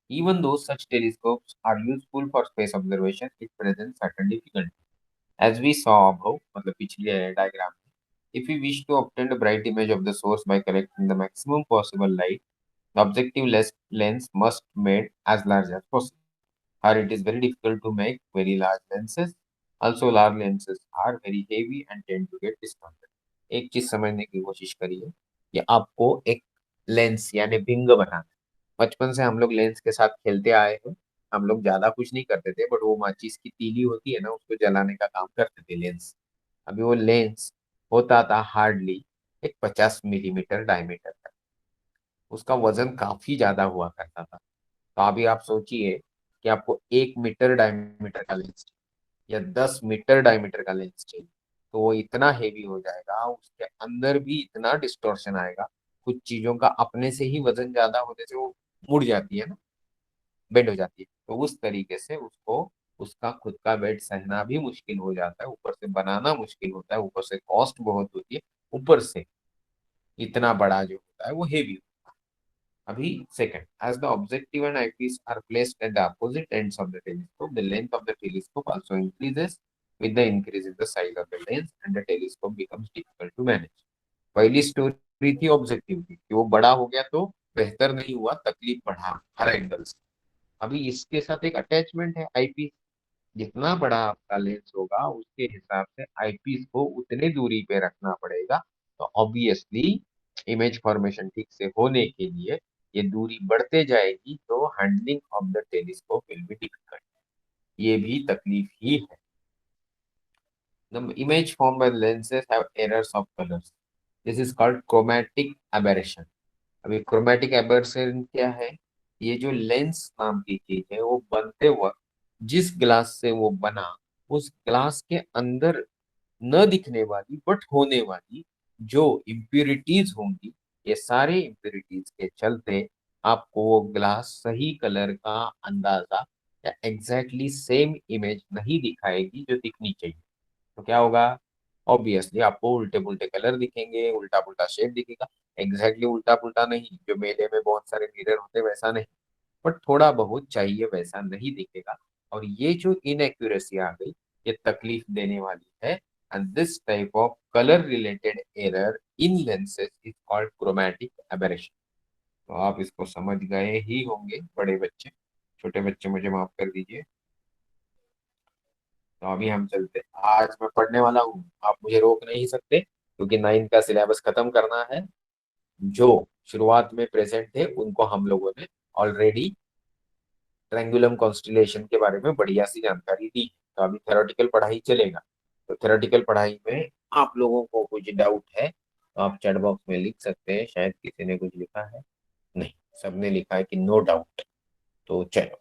Even though such telescopes are useful for space observation, it presents certain difficulties. As we saw above, मतलब पिछले डायग्राम में, if we wish to obtain a bright image of the source by collecting the maximum possible light, the objective lens must be made as large as possible. Or it is very difficult to make very large lenses. Also, large lenses are very heavy and tend to get distorted. एक चीज समझने की कोशिश करिए कि आपको एक lens यानी बिंग बनाना है। बचपन से हम लोग लेंस के साथ खेलते आए हैं। हम लोग ज्यादा कुछ नहीं करते थे, बट वो माचिस की तीली होती है ना, उसको जलाने का काम करते थे लेंस। अभी वो लेंस होता था हार्डली एक 50 मिलीमीटर डायमीटर का, उसका वजन काफी ज्यादा हुआ करता था। तो अभी आप सोचिए कि आपको 1 मीटर डायमीटर का लेंस या 10 मीटर डायमीटर का लेंस चाहिए, तो वो इतना हेवी हो जाएगा, उसके अंदर भी इतना डिस्टॉर्शन आएगा। कुछ चीजों का अपने से ही वजन ज्यादा होने से वो मुड़ जाती है ना, बेंड हो जाती है, तो उस तरीके से उसको उसका खुद का वेट सहना भी मुश्किल हो जाता है, ऊपर से बनाना मुश्किल होता है, ऊपर से कॉस्ट बहुत होती है, ऊपर से इतना बड़ा जो होता है वो हेवी। अभी second, as the objective and eyepiece are placed at the opposite ends of the telescope, the length of the telescope also increases with the increase in the size of the lens, and the telescope becomes difficult to manage. पहली story थी objective की कि वो बड़ा हो गया तो बेहतर नहीं हुआ, तकलीफ बढ़ा हर एंगल से। अभी इसके साथ एक अटैचमेंट है आईपीस। जितना बड़ा आपका लेंस होगा उसके हिसाब से आईपीस को उतने दूरी पे रखना पड़ेगा। तो ऑब्वियसली इमेज फॉर्मेशन ठीक से होने के लिए ये दूरी बढ़ते जाएगी, तो handling of the telescope will be difficult. ये भी तकलीफ ही है। The image formed by the lenses have errors of colors. This is called chromatic aberration. अभी क्रोमेटिक एबर्शन क्या है? ये जो लेंस नाम की चीज है वो बनते वक्त जिस ग्लास से वो बना, उस ग्लास के अंदर न दिखने वाली बट होने वाली जो इम्प्यूरिटीज होंगी, ये सारे इम्प्यूरिटीज के चलते आपको वो ग्लास सही कलर का अंदाजा या एग्जैक्टली सेम इमेज नहीं दिखाएगी जो दिखनी चाहिए। तो क्या होगा, ऑब्वियसली आपको उल्टे पुल्टे कलर दिखेंगे, उल्टा पुल्टा शेप दिखेगा। एग्जैक्टली उल्टा पुल्टा नहीं, जो मेले में बहुत सारे मिरर होते हैं वैसा नहीं, बट थोड़ा बहुत चाहिए वैसा नहीं दिखेगा। और ये जो इनएक्यूरेसी आ गई, ये तकलीफ देने वाली है। And this type of colour related error in lenses is called chromatic aberration. तो आप इसको समझ गए ही होंगे बड़े बच्चे, छोटे बच्चे मुझे माफ कर दीजिए। तो अभी हम चलते, आज मैं पढ़ने वाला हूँ, आप मुझे रोक नहीं सकते क्योंकि 9th का सिलेबस खत्म करना है। जो शुरुआत में प्रेजेंट थे उनको हम लोगों ने ऑलरेडी ट्रेंगुलम कॉन्स्टिलेशन के बारे में बढ़िया सी जानकारी दी। तो अभी थेरोटिकल पढ़ाई चलेगा। तो थेरोटिकल पढ़ाई में आप लोगों को कुछ डाउट है तो आप चैट बॉक्स में लिख सकते हैं। शायद किसी ने कुछ लिखा है, नहीं, सबने लिखा है कि नो डाउट। तो चलो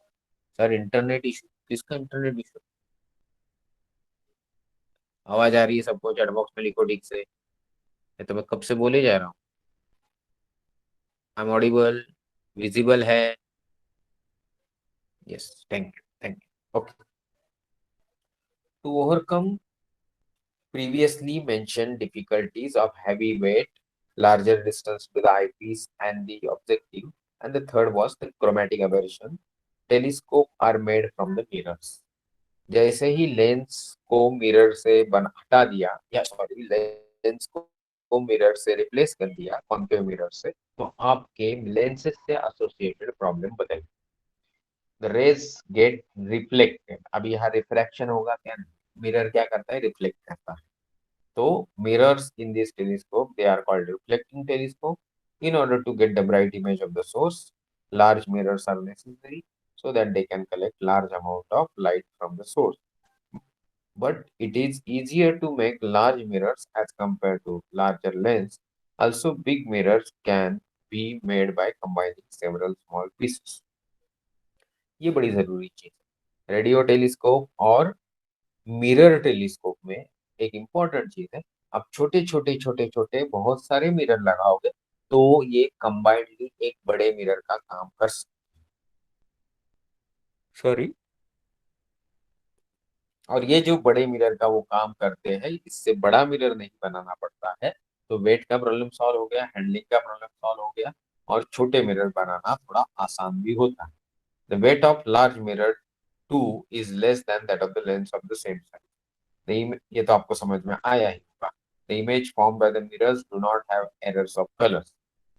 सर, इंटरनेट इशू, किसका इंटरनेट इशू? आवाज आ रही है सबको? चैट बॉक्स में लिखो ठीक से। ये तो मैं कब से बोले जा रहा हूँ। आई एम ऑडिबल, विजिबल है? Yes, thank you, thank you. Okay, to overcome previously mentioned difficulties of heavy weight, larger distance to the eyepiece and the objective, and the third was the chromatic aberration. Telescope are made from the mirrors. जैसे ही lens को mirror से बन हटा दिया, या sorry, lens को mirror से replace कर दिया कॉन्केव मिरर से, तो आपके लेंसेज से एसोसिएटेड प्रॉब्लम बदल, द रेज गेट रिफ्लेक्टेड। अब यहाँ रिफ्रैक्शन होगा क्या? मिरर क्या करता है? रिफ्लेक्ट करता है। So mirrors in this telescope, they are called reflecting telescope. In order to get the bright image of the source, large mirrors are necessary so that they can collect large amount of light from the source. But it is easier to make large mirrors as compared to larger lens. Also, big mirrors can be made by combining several small pieces. ये बड़ी जरूरी चीज है। Radio telescope और mirror telescope में एक important चीज है, आप छोटे छोटे छोटे छोटे बहुत सारे मिरर लगाओगे तो ये कंबाइंडली एक बड़े मिरर का काम कर सकते। सॉरी, और ये जो बड़े मिरर का वो काम करते हैं, इससे बड़ा मिरर नहीं बनाना पड़ता है। तो वेट का प्रॉब्लम सॉल्व हो गया, हैंडलिंग का प्रॉब्लम सॉल्व हो गया, और छोटे मिरर बनाना थोड़ा आसान भी होता है। The weight of large mirror two is less than that of the lens of the same size. ये तो आपको समझ में आया ही होगा। The image formed by the mirrors do not have errors of colors.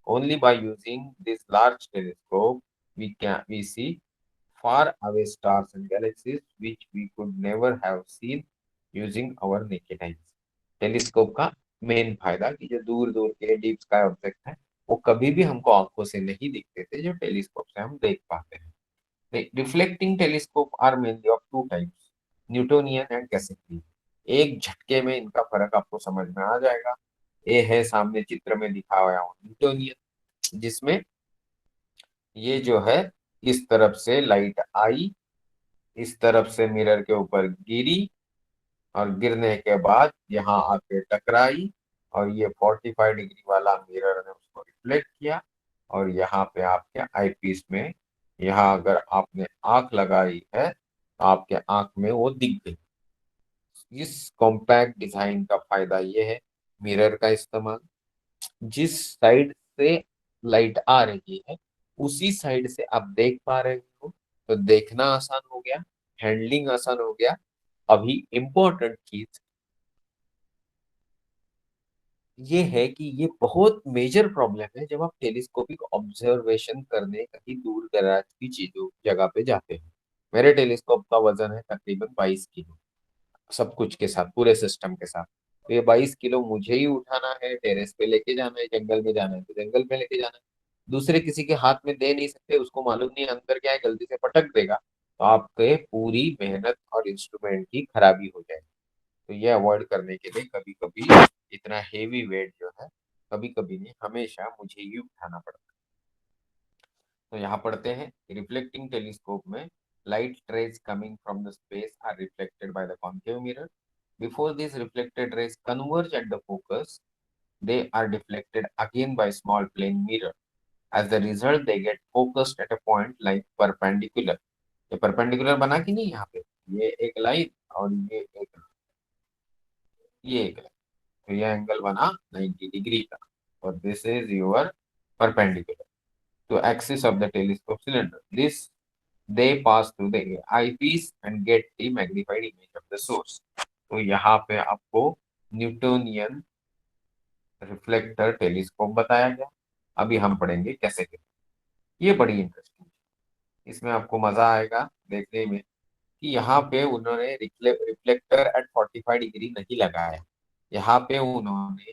Only by using this large telescope we see far away stars and galaxies which we could never have seen using our naked eyes. Telescope का main फायदा कि जो दूर दूर के deep sky object है वो कभी भी हमको आंखों से नहीं दिखते थे, जो टेलीस्कोप से हम देख पाते हैं। The reflecting telescope are mainly of two types, Newtonian and Cassegrain. एक झटके में इनका फर्क आपको समझ में आ जाएगा। ये है सामने चित्र में दिखा हुआ हूँ न्यूटोनियन, जिसमें ये जो है इस तरफ से लाइट आई, इस तरफ से मिरर के ऊपर गिरी, और गिरने के बाद यहाँ आके टकराई, और ये 45 डिग्री वाला मिरर ने उसको रिफ्लेक्ट किया, और यहाँ पे आपके आई पीस में, यहाँ अगर आपने आंख लगाई है तो आपके आंख में वो दिख गई। इस कॉम्पैक्ट डिजाइन का फायदा ये है, मिरर का इस्तेमाल जिस साइड से लाइट आ रही है उसी साइड से आप देख पा रहे हो, तो देखना आसान हो गया, हैंडलिंग आसान हो गया। अभी इम्पोर्टेंट चीज ये है कि ये बहुत मेजर प्रॉब्लम है जब आप टेलीस्कोपिक ऑब्जर्वेशन करने कहीं दूर दराज की चीजों जगह पे जाते हैं। मेरे टेलीस्कोप का वजन है तकरीबन 22 किलो, सब कुछ के साथ, पूरे सिस्टम के साथ। तो ये 22 किलो मुझे ही उठाना है, टेरेस पे लेके जाना है, जंगल में जाना है तो जंगल में लेके जाना है। दूसरे किसी के हाथ में दे नहीं सकते, उसको मालूम नहीं अंदर क्या है, गलती से पटक देगा तो आपके पूरी मेहनत और इंस्ट्रूमेंट की खराबी हो जाएगी। तो ये अवॉइड करने के लिए कभी कभी इतना हेवी वेट जो है, कभी कभी नहीं, हमेशा मुझे ही उठाना पड़ता है। तो यहाँ पढ़ते हैं, रिफ्लेक्टिंग टेलीस्कोप में light rays coming from the space are reflected by the concave mirror. Before this reflected rays converge at the focus, they are deflected again by small plane mirror. As the result, they get focused at a point like perpendicular. ये perpendicular बना कि नहीं यहाँ पे, ये एक line और ये एक लाइन, तो ये एंगल बना 90 डिग्री का, और this is your perpendicular to axis of the telescope cylinder. This they pass through the eyepiece and get the magnified image of the source. तो यहाँ पे आपको न्यूटोनियन रिफ्लेक्टर टेलीस्कोप बताया गया। अभी हम पढ़ेंगे कैसे करें। ये बड़ी इंटरेस्टिंग है, इसमें आपको मजा आएगा देखने में कि यहाँ पे उन्होंने रिफ्लेक्टर एट 45 डिग्री नहीं लगाया। यहाँ पे उन्होंने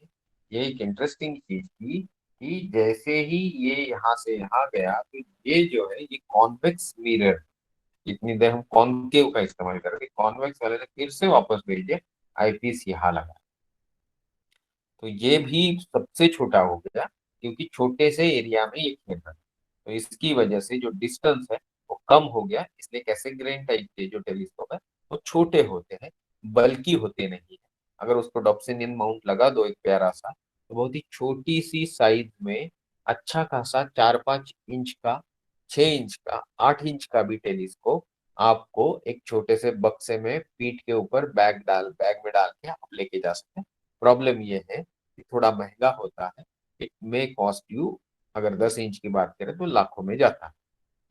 ये एक इंटरेस्टिंग चीज की कि जैसे ही ये यहाँ से यहाँ गया तो ये जो है ये कॉन्वेक्स मिरर, इतनी देर हम कॉन्केव का इस्तेमाल कर रहे थे, कॉन्वेक्स वाले ने फिर से वापस भेजे, आईपीस यहाँ लगा। तो ये भी सबसे छोटा हो गया क्योंकि छोटे से एरिया में ये खेल रहा है, तो इसकी वजह से जो डिस्टेंस है वो कम हो गया। इसलिए कैसेग्रेन टाइप के जो टेलीस्कोप है वो छोटे होते हैं, बल्कि होते नहीं है। अगर उसको डॉप्सिनियन माउंट लगा दो एक प्यारा सा, तो बहुत ही छोटी सी साइज में अच्छा खासा 4-5 इंच का, 6 इंच का, 8 इंच का भी टेलीस्कोप आपको एक छोटे से बक्से में पीठ के ऊपर बैग में डाल के आप लेके जा सकते हैं। प्रॉब्लम ये है कि थोड़ा महंगा होता है, इट मे कॉस्ट यू, अगर 10 इंच की बात करें तो लाखों में जाता है।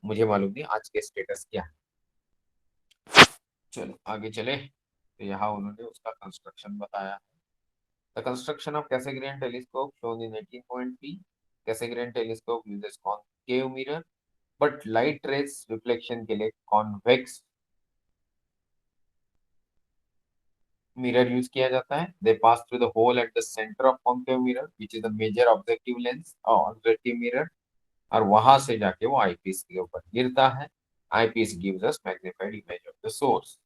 मुझे मालूम नहीं आज के स्टेटस क्या है। चलो आगे चले, तो यहाँ उन्होंने उसका कंस्ट्रक्शन बताया। The construction of Cassegrain telescope shown in 18.3। Cassegrain telescope uses concave mirror, but light rays reflection के लिए कॉन्वेक्स मिरर यूज किया जाता है। They pass through the hole at the centre of concave mirror which is the major objective lens और objective mirror, और वहां से जाके वो आईपीस के ऊपर गिरता है। Eyepiece gives us magnified image of the source.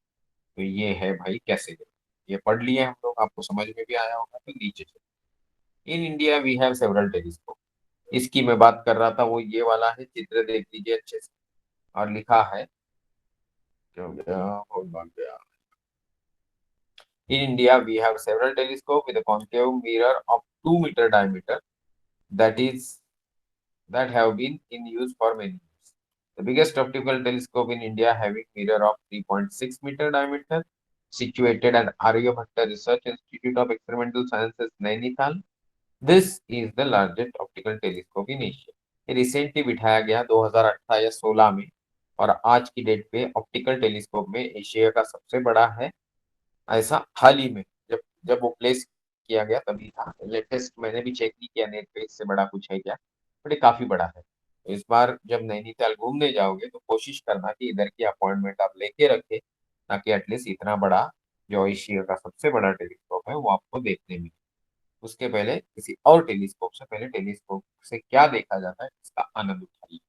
तो ये है भाई कैसे गिरता, ये पढ़ लिए हम लोग, आपको समझ में भी आया होगा। तो नीचे चलो। In India we have several telescope. इसकी मैं बात कर रहा था, वो ये वाला है, चित्र देख लीजिए अच्छे से। और लिखा है, क्यों गया, बहुत भाग गया। In India, we have several telescopes with a concave mirror of 2 meter diameter that is that have been in use for many years. The biggest optical telescope in India having mirror of 3.6 meter diameter, situated at Aryabhatta Research Institute of Experimental Sciences, Nainital. This is the largest optical telescope in Asia. ये recently बिठाया गया 2018 या 16 में, और आज की date पे optical telescope में एशिया का सबसे बड़ा है। ऐसा हाल ही में जब जब वो प्लेस किया गया तभी था। लेटेस्ट मैंने भी चेक नहीं किया नेट पे, इससे बड़ा कुछ है क्या, बट ये काफी बड़ा है। तो इस बार जब नैनीताल घूमने जाओगे तो कोशिश करना कि इधर की अपॉइंटमेंट आप लेके रखे, ताकि एटलीस्ट इतना बड़ा जो एशिया का सबसे बड़ा टेलीस्कोप है वो आपको देखने मिले। उसके पहले किसी और टेलीस्कोप से, पहले टेलीस्कोप से क्या देखा जाता है इसका आनंद उठाइए।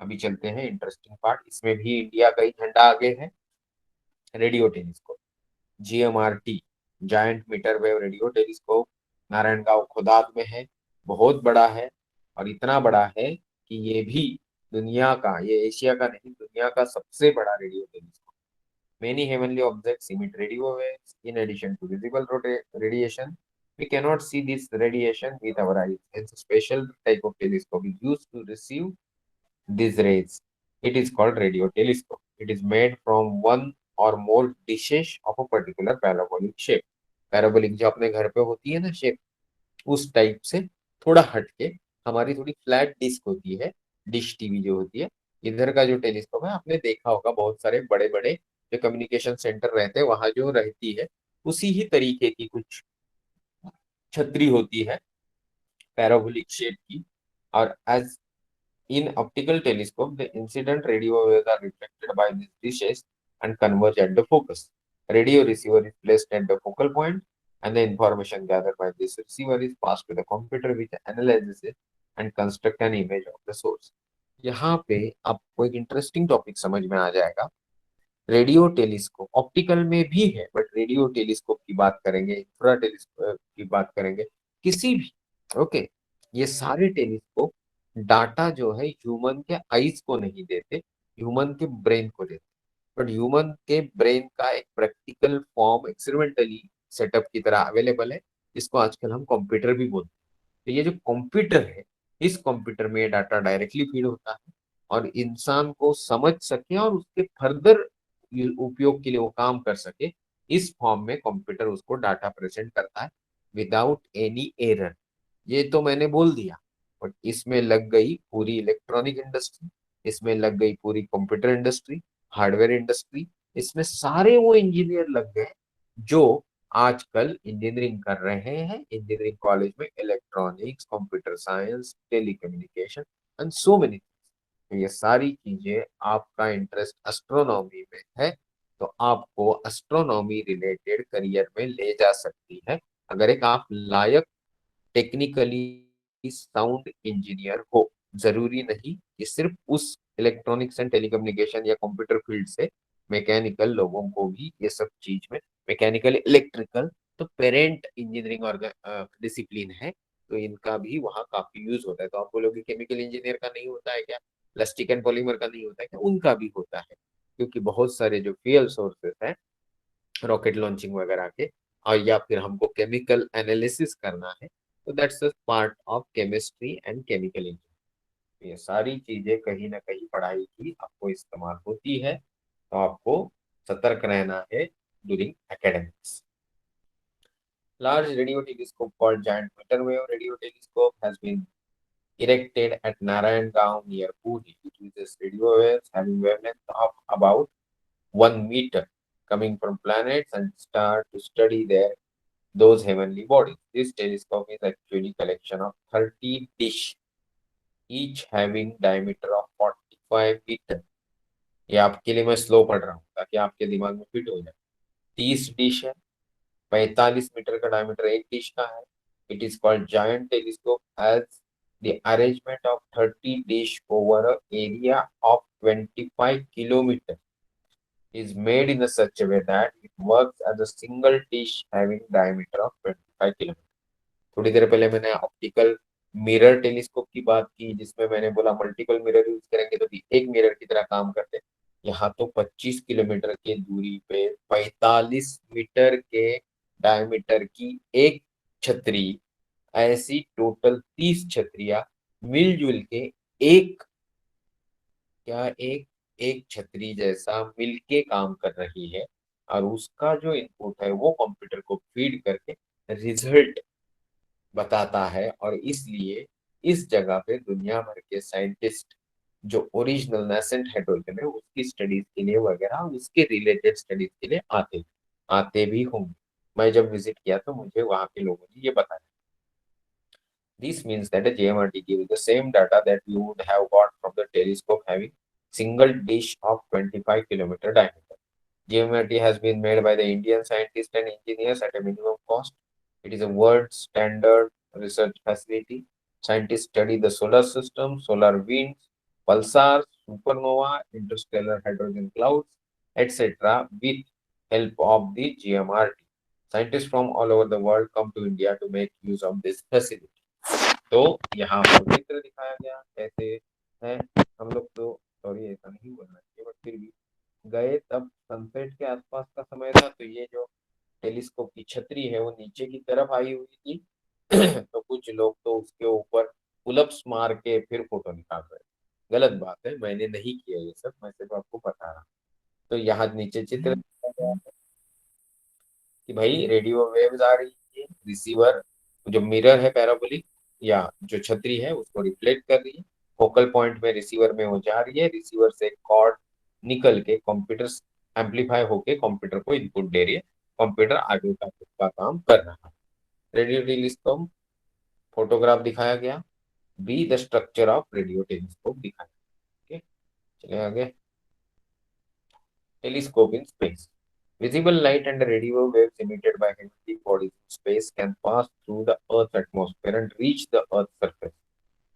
अभी चलते हैं इंटरेस्टिंग पार्ट, इसमें भी इंडिया का ही झंडा आगे है। Radio telescope, GMRT, giant metre wave radio telescope, Narayangaon Khodad में है। बहुत बड़ा है, और इतना बड़ा है कि ये भी दुनिया का, ये एशिया का नहीं, दुनिया का सबसे बड़ा radio telescope. Many heavenly objects emit radio waves in addition to visible radiation. We cannot see this radiation with our eyes. Hence, a special type of telescope is used to receive these rays. It is called radio telescope. It is made from one or more dishes of a particular parabolic shape. Parabolic जो अपने घर पे होती है ना shape, उस type से थोड़ा हटके हमारी थोड़ी फ्लैट डिस्क होती है, डिश टीवी जो होती है। इधर का जो टेलीस्कोप है आपने देखा होगा, बहुत सारे बड़े बड़े जो कम्युनिकेशन सेंटर रहते हैं वहां जो रहती है, उसी ही तरीके की कुछ छतरी होती है पैराबोलिक शेप की। और as in optical telescope, the incident radio waves are reflected by these dishes and converge at the focus. Radio receiver is placed at the focal point, and the information gathered by this receiver is passed to the computer, which analyzes it and construct an image of the source. यहाँ पे आपको एक interesting topic समझ में आ जाएगा। Radio telescope optical में भी है, बट रेडियो टेलीस्कोप की बात करेंगे, इंफ्रा टेलीस्कोप की बात करेंगे, किसी भी, ओके, ये सारे टेलीस्कोप डाटा जो है ह्यूमन के आईज को नहीं देते, ह्यूमन के ब्रेन को देते। बट ह्यूमन के ब्रेन का एक प्रैक्टिकल फॉर्म एक्सपेरिमेंटली सेटअप की तरह अवेलेबल है, जिसको आजकल हम कंप्यूटर भी बोलते हैं। तो ये जो कंप्यूटर है, इस कंप्यूटर में डाटा डायरेक्टली फीड होता है और इंसान को समझ सके और उसके फर्दर उपयोग के लिए वो काम कर सके, इस फॉर्म में कंप्यूटर उसको डाटा प्रेजेंट करता है विदाउट एनी एरर। ये तो मैंने बोल दिया, बट इसमें लग गई पूरी इलेक्ट्रॉनिक इंडस्ट्री, इसमें लग गई पूरी कंप्यूटर इंडस्ट्री, हार्डवेयर इंडस्ट्री, इसमें सारे वो इंजीनियर लग गए जो आजकल इंजीनियरिंग कर रहे हैं इंजीनियरिंग कॉलेज में, electronics, computer science, telecommunication and so many. तो ये सारी चीजें, आपका इंटरेस्ट एस्ट्रोनॉमी में है तो आपको एस्ट्रोनॉमी रिलेटेड करियर में ले जा सकती है, अगर एक आप लायक टेक्निकली साउंड इंजीनियर हो। जरूरी नहीं कि सिर्फ उस इलेक्ट्रॉनिक्स एंड टेलीकम्युनिकेशन या कंप्यूटर फील्ड से, मैकेनिकल लोगों को भी ये सब चीज में, मैकेनिकल इलेक्ट्रिकल तो पेरेंट इंजीनियरिंग और डिसिप्लिन है, तो इनका भी वहाँ काफी यूज होता है। तो आप बोलोगे केमिकल इंजीनियर का नहीं होता है क्या, प्लास्टिक एंड पॉलीमर का नहीं होता है क्या? उनका भी होता है, क्योंकि बहुत सारे जो फ्यूल सोर्सेस हैं रॉकेट लॉन्चिंग वगैरह के, और या फिर हमको केमिकल एनालिसिस करना है, तो that's a part of chemistry and chemical engineering. ये सारी चीजें कहीं ना कहीं पढ़ाई की आपको इस्तेमाल होती है, तो आपको सतर्क रहना है during academics. Large radio telescope called Giant Meter Wave Radio Telescope has been erected at Narayangaon near Pune. It uses radio waves having wavelength of about 1 meter coming from planets and stars to study those heavenly bodies. This telescope is actually a collection of 30 dish, each having diameter of 45 meter. ये आपके लिए मैं slow पढ़ रहा हूँ ताकि आपके दिमाग में फिट हो जाए। 30 डिश है, 45 मीटर का डायमीटर एक डिश का है। It is called giant telescope as the arrangement of 30 dish over a area of 25 kilometre is made in a such a way that it works as a single dish having diameter of 25 kilometre. थोड़ी देर पहले मैंने optical mirror telescope की बात की, जिसमें मैंने बोला multiple mirror use करेंगे तो भी एक मिरर की तरह काम करते हैं। यहाँ तो 25 किलोमीटर की दूरी पे 45 मीटर के डायमीटर की एक छतरी, ऐसी टोटल 30 छतरियां मिलजुल के एक, क्या एक एक छतरी जैसा मिलके काम कर रही है, और उसका जो इनपुट है वो कंप्यूटर को फीड करके रिजल्ट बताता है। और इसलिए इस जगह पे दुनिया भर के साइंटिस्ट जो ओरिजिनल नेसेंट हाइड्रोजन है उसकी स्टडीज के लिए वगैरह, उसके रिलेटेड स्टडीज के लिए आते भी होंगे। मैं जब विजिट किया तो मुझे वहां के लोगों ने ये बताया। This means that a JMRT gives the same data that you would have got from the telescope having single dish of 25-kilometer diameter. JMRT has been made by the Indian scientists and engineers at a minimum cost. It is a world standard research facility. Scientists study the solar system, solar winds, pulsars, supernova, interstellar hydrogen clouds, etc. with help of the GMRT. Scientists from all over the world come to India to make use of this facility. तो यहाँ पर चित्र दिखाया गया कैसे है। हम लोग तो, सॉरी ऐसा नहीं बोलना चाहिए, बट फिर भी गए तब सनसेट के आसपास का समय था, तो ये जो टेलीस्कोप की छतरी है वो नीचे की तरफ आई हुई थी तो कुछ लोग तो उसके ऊपर पुलअप्स मार के फिर फोटो निकाल रहे। गलत बात है, मैंने नहीं किया ये सब, मैं सिर्फ आपको बता रहा। तो यहाँ नीचे चित्र दिखाया गया है कि भाई रेडियो वेव्स आ रही है, रिसीवर जो मिरर है पैराबोलिक या जो छतरी है उसको रिफ्लेक्ट कर रही है, फोकल पॉइंट में रिसीवर में वो जा रही है, रिसीवर से कॉर्ड निकल के कंप्यूटर एम्पलीफाई होके कंप्यूटर को इनपुट दे रही है, कंप्यूटर आगे का काम कर रहा है। रेडियो टेलीस्कोप फोटोग्राफ दिखाया गया, be the structure of radio telescope दिखाया। ओके, चलिए आगे। Telescope in space. Visible light and radio waves emitted by heavenly bodies in space can pass through the Earth's atmosphere and reach the Earth's surface.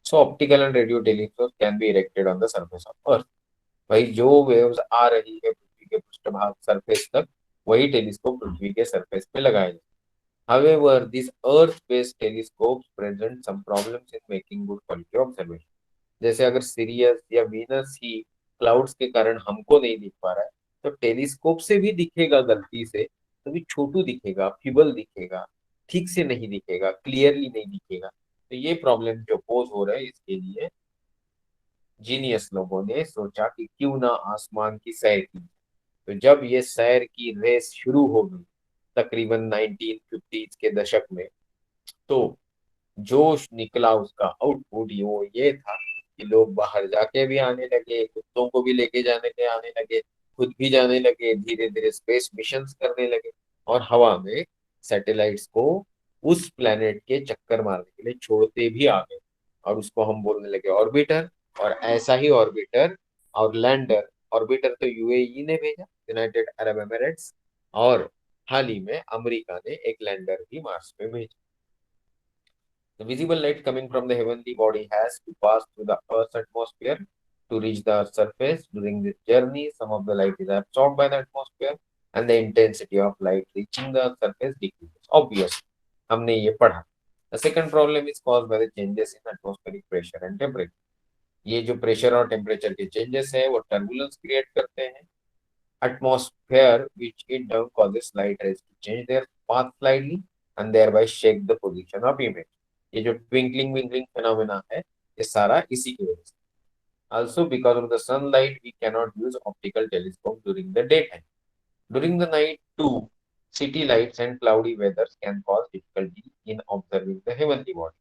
So optical and radio telescopes can be erected on the surface of Earth. भाई जो waves आ रही है पृथ्वी के पृष्ठभाग surface तक, वही telescope पृथ्वी के surface पे लगाए जाए। However, these Earth-based telescopes present some problems in making good quality observation. जैसे अगर सीरियस या वीनस ही क्लाउड्स के कारण हमको नहीं दिख पा रहा है, तो टेलीस्कोप से भी दिखेगा गलती से तो भी छोटू दिखेगा, फीबल दिखेगा, ठीक से नहीं दिखेगा, क्लियरली नहीं दिखेगा। तो ये प्रॉब्लम जो पोज हो रहा है, इसके लिए जीनियस लोगों ने सोचा कि क्यों ना आसमान की सैर की। तो जब ये सैर की रेस शुरू हो गई तकरीबन 1950s के दशक में, तो जोश निकला उसका आउटपुट ये था कि लोग बाहर जाके भी आने लगे, कुत्तों को भी लेके जाने के आने लगे, खुद भी जाने लगे, धीरे धीरे स्पेस मिशंस करने लगे और हवा में सैटेलाइट्स को उस प्लेनेट के चक्कर मारने के लिए छोड़ते भी आ गए। और उसको हम बोलने लगे ऑर्बिटर। और ऐसा ही ऑर्बिटर और लैंडर, ऑर्बिटर तो यूएई ने भेजा, यूनाइटेड अरब एमिरेट्स, और हाल ही में अमेरिका ने एक लैंडर भी मार्स पे भेजा। The visible light coming from the heavenly body has to pass through the Earth's atmosphere to reach the Earth's surface. During this journey, some of the light is absorbed by the atmosphere and the intensity of light reaching the Earth's surface decreases. Obviously, हमने ये पढ़ा. The second problem is caused by the changes in atmospheric pressure and temperature. ये जो pressure और temperature के changes है वो turbulence create करते हैं. Atmosphere which in turn causes light rays to change their path slightly and thereby shake the position of image. ये जो ट्विंकलिंग विंकलिंग फिनोमेना है, ये सारा इसी की वजह से. Also, because of the sunlight, we cannot use optical telescope during the daytime. During the night, too, city lights and cloudy weathers can cause difficulty in observing the heavenly body.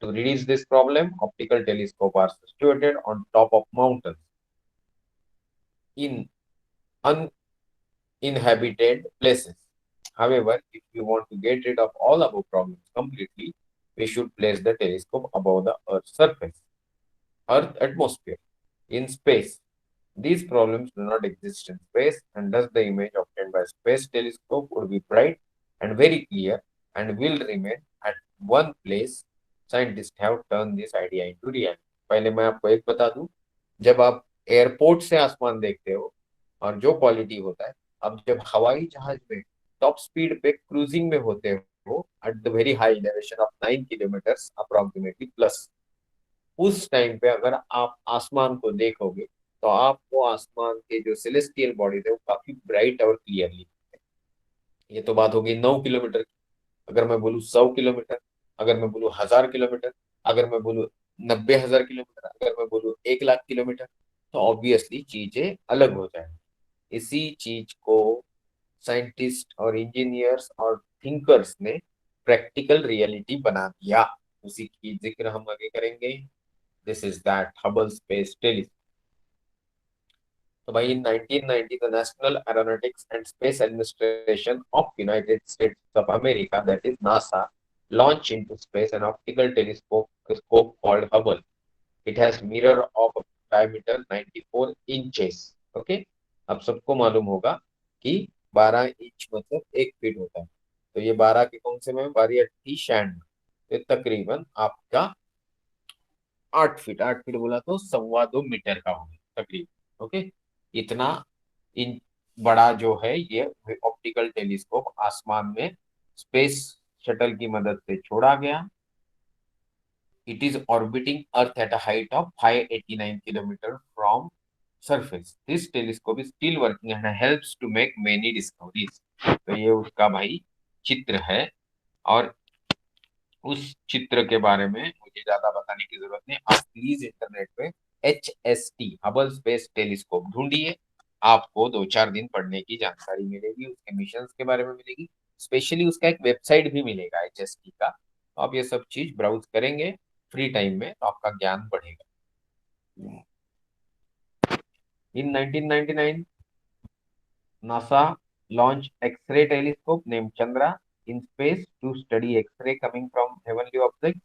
To reduce this problem, optical telescopes are situated on top of mountains in uninhabited places. However, if you want to get rid of all above problems completely, we should place the telescope above the Earth's surface, Earth atmosphere, in space. These problems do not exist in space, and thus the image obtained by space telescope would be bright and very clear and will remain at one place. Scientists have turned this idea into reality. पहले मैं आपको एक बता दूं, जब आप airport से आसमान देखते हो और जो क्वालिटी होता है, अब जब हवाई जहाज में टॉप स्पीड पे क्रूजिंग में होते हो at the very high elevation of 9 kilometre approximately plus, उस टाइम पे अगर आप आसमान को देखोगे तो आपको आसमान के जो सेलेस्टियल बॉडीज है वो काफी ब्राइट और क्लियरली. ये तो बात होगी 9 किलोमीटर की. अगर मैं बोलूँ 100 किलोमीटर, अगर मैं बोलूँ 1000 किलोमीटर, अगर मैं बोलूँ 90,000 किलोमीटर, अगर मैं बोलूँ 1 लाख किलोमीटर, तो ऑब्वियसली चीजें अलग हो जाएंगी. इसी चीज को साइंटिस्ट और इंजीनियर्स और थिंकर्स ने प्रैक्टिकल रियलिटी बना दिया. उसी की जिक्र हम आगे करेंगे. This is that Hubble space telescope. तो भाई इन 1990 the national aeronautics and space administration of United states of America, that is NASA, launched into space an optical telescope called Hubble. It has mirror of diameter 94 inches. Okay, अब सबको मालूम होगा कि 12 inch मतलब 1 feet होता है. तो ये 12 के कौन से में 12 अट्ठी 96, तो तकरीबन आपका 8 फीट. 8 फीट बोला तो 2.25 मीटर का होगा तकरीबन. ओके, इतना इन बड़ा जो है ये ऑप्टिकल टेलीस्कोप आसमान में स्पेस शटल की मदद से छोड़ा गया. It is orbiting Earth at a height of 589 kilometers from surface. This telescope is still working and helps to make many discoveries. तो ये उसका भाई चित्र है. और उस चित्र के बारे में मुझे ज्यादा बताने की जरूरत नहीं. आप प्लीज इंटरनेट पे HST हबल स्पेस टेलीस्कोप ढूंढिए. आपको 2-4 दिन पढ़ने की जानकारी मिलेगी, उसके मिशन के बारे में मिलेगी. स्पेशली उसका एक वेबसाइट भी मिलेगा HST का. तो आप ये सब चीज ब्राउज करेंगे फ्री टाइम में तो आपका ज्ञान बढ़ेगा. इन 1999 NASA launched X-ray telescope named Chandra in space to study X-ray coming from heavenly objects.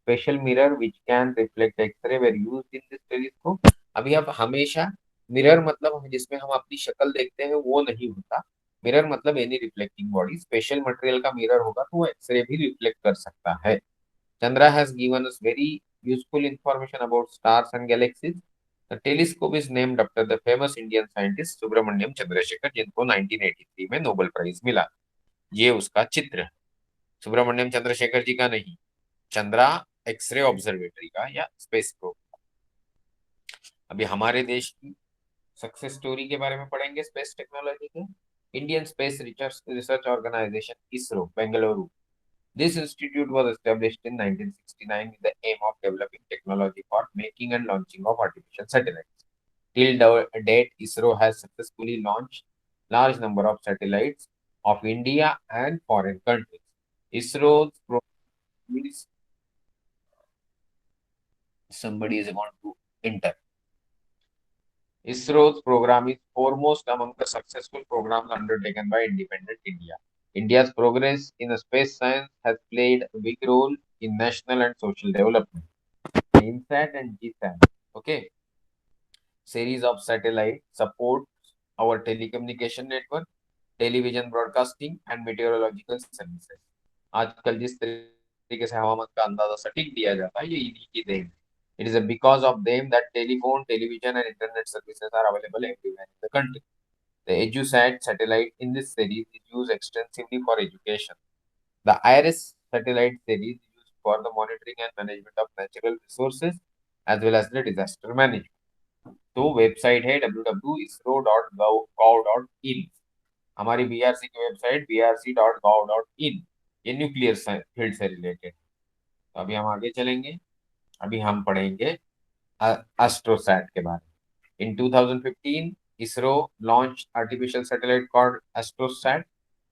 Special mirror which can reflect X-ray were used in this telescope. अभी आप हमेशा मिरर मतलब हम जिसमें हम अपनी शक्ल देखते हैं वो नहीं होता. मिरर मतलब any reflecting body. Special material का मिरर होगा तो वो एक्सरे भी रिफ्लेक्ट कर सकता है. Chandra has given us very useful information about stars and galaxies. The telescope is named after the famous Indian scientist Subramaniam Chandrasekhar, जिनको 1983 में नोबेल प्राइज मिला. ये उसका चित्र है. सुब्रमण्यम चंद्रशेखर जी का नहीं, चंद्रा एक्सरे ऑब्जर्वेटरी का या स्पेस प्रोब. अभी हमारे देश की सक्सेस स्टोरी के बारे में पढ़ेंगे स्पेस टेक्नोलॉजी के. Indian Space Research Organisation ISRO Bengaluru This institute was established in 1969 with the aim of developing technology for making and launching of artificial satellites. Till date, ISRO has successfully launched large number of satellites of India and foreign countries. ISRO's program is somebody is going to enter. ISRO's program is foremost among the successful programs undertaken by independent India. India's progress in space science has played a big role in national and social development. INSAT and GSAT, okay, series of satellites support our telecommunication network, television broadcasting and meteorological services. आजकल जिस तरीके से हवामान का अंदाजा सटीक दिया जाता है ये इन्हीं की देन है. It is because of them that telephone, television, and internet services are available everywhere in the country. The EduSat satellite in this series is used extensively for education. The IRIS satellite series is used for the monitoring and management of natural resources as well as the disaster management. तो website है www.isro.gov.in. हमारी BRC की website brc.gov.in. ये nuclear field से related. तो अभी हम आगे चलेंगे. अभी हम पढ़ेंगे एस्ट्रोसैट के बारे में. In 2015, ISRO launched artificial satellite called AstroSat.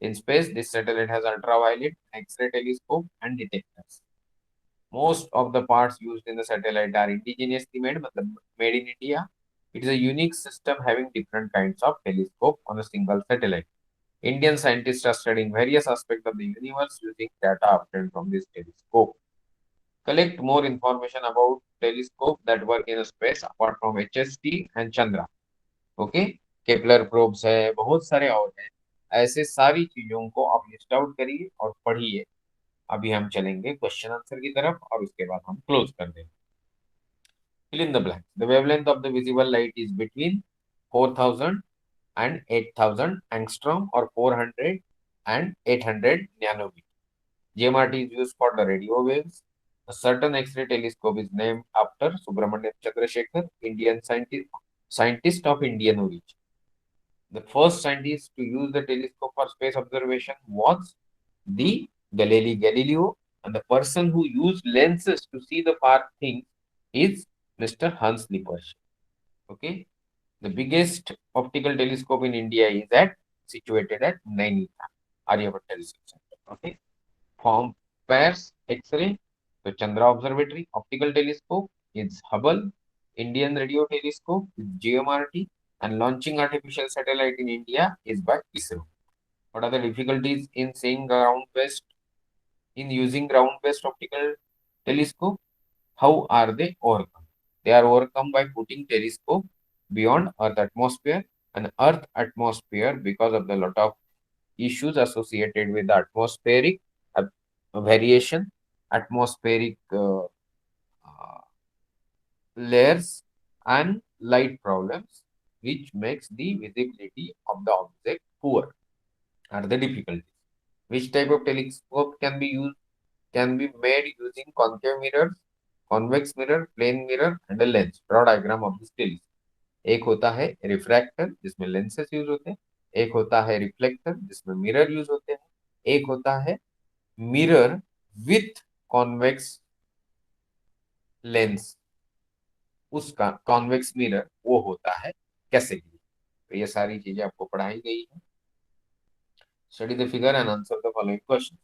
In space, this satellite has ultraviolet, X-ray telescope, and detectors. Most of the parts used in the satellite are indigenously made, made in India. It is a unique system having different kinds of telescope on a single satellite. Indian scientists are studying various aspects of the universe using data obtained from this telescope. Collect more information about telescopes that work in space apart from HST and Chandra. Okay, Kepler probes है, बहुत सारे और हैं. ऐसे सारी चीजों को आप लिस्ट आउट करिए और पढ़िए. अभी हम चलेंगे क्वेश्चन आंसर की तरफ और उसके बाद हम क्लोज कर देंगे. Fill in the blank. The wavelength of the visible light is between 4000 and 8000 angstrom or 400 and 800 nanometer. GMRT is used for the radio waves. A certain X-ray telescope is named after Subramanian Chandrasekhar, Indian scientist of Indian origin. The first scientist to use the telescope for space observation was the Galileo, and the person who used lenses to see the far things is Mr. Hans Lippershey. Okay, the biggest optical telescope in India is situated at Nainital, Aryabhatta Telescope Center. Okay, form pairs X-ray, the Chandra Observatory Optical Telescope is Hubble, Indian Radio Telescope is GMRT, and launching artificial satellite in India is by ISRO. What are the difficulties in using ground-based optical telescope? How are they overcome? They are overcome by putting telescope beyond Earth atmosphere, and Earth atmosphere, because of the lot of issues associated with the atmospheric variation, atmospheric layers, and light problems, which makes the visibility of the object poor, are the difficulties. Which type of telescope can be used? Can be made using concave mirrors, convex mirror, plane mirror, and a lens. Draw diagram of this telescope. एक होता है refractor जिसमें lenses use होते हैं, एक होता है reflector जिसमें मिरर यूज होते हैं, एक होता है मिरर विथ कॉन्वेक्स लेंस. उसका कॉन्वेक्स मिरर वो होता है कैसे. तो ये सारी चीजें आपको पढ़ाई गई है. Study the figure and answer the following question.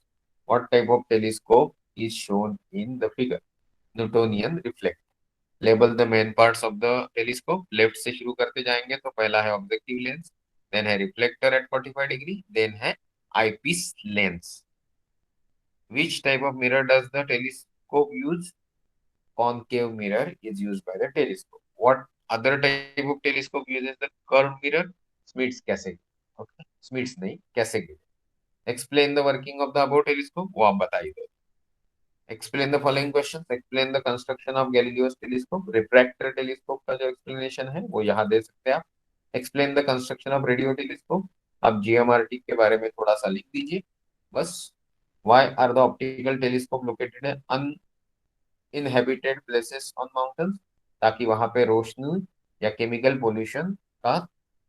What type of telescope is shown in the figure? Newtonian reflector. Label the main parts of the telescope. Left से शुरू करते जाएंगे तो पहला है ऑब्जेक्टिव लेंस, देन है रिफ्लेक्टर एट 45 डिग्री, देन है eyepiece lens. Which type of mirror does the telescope use? concave mirror is used by the telescope. What other type of telescope uses the curved mirror? Smith's Cassegrain. Okay, Smith's नहीं, Cassegrain. Explain the working of the above telescope. वो आप बताइए दो. Explain the following questions. Explain the construction of Galileo's telescope. Refractor telescope का जो explanation है वो यहाँ दे सकते हैं आप. Explain the construction of radio telescope. आप GMRT के बारे में थोड़ा सा लिख दीजिए बस. Why are the optical telescope located in inhabited places on mountains? ताकि वहां पे रोशनी या केमिकल पोल्यूशन का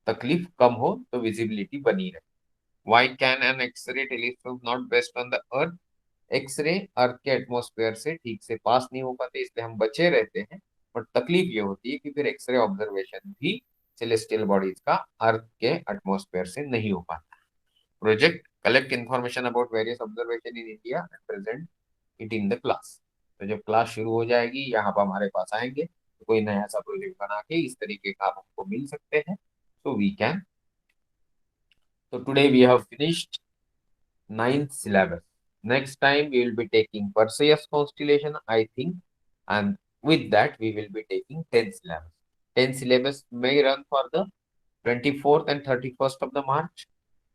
तकलीफ कम हो तो विजिबिलिटी बनी रहे. Why can an X-ray telescope not based on the Earth? X ray Earth के एटमॉस्फेयर से ठीक से पास नहीं हो पाते, इसलिए हम बचे रहते हैं। बट तकलीफ ये होती है कि फिर एक्सरे ऑब्जर्वेशन भी सेलेस्टियल बॉडीज का अर्थ के एटमॉस्फेयर से नहीं हो पाता। Project collect information about various observation in India and present it in the class. तो जब क्लास शुरू हो जाएगी, यहाँ पर हमारे पास आएंगे, तो कोई नया सा प्रोजेक्ट बना के इस तरीके का आप हमको मिल सकते हैं, so we can. So today we have finished ninth syllabus. Next time we will be taking Perseus constellation, I think, and with that we will be taking 10th syllabus. 10th syllabus may run for the 24th and 31st of the March.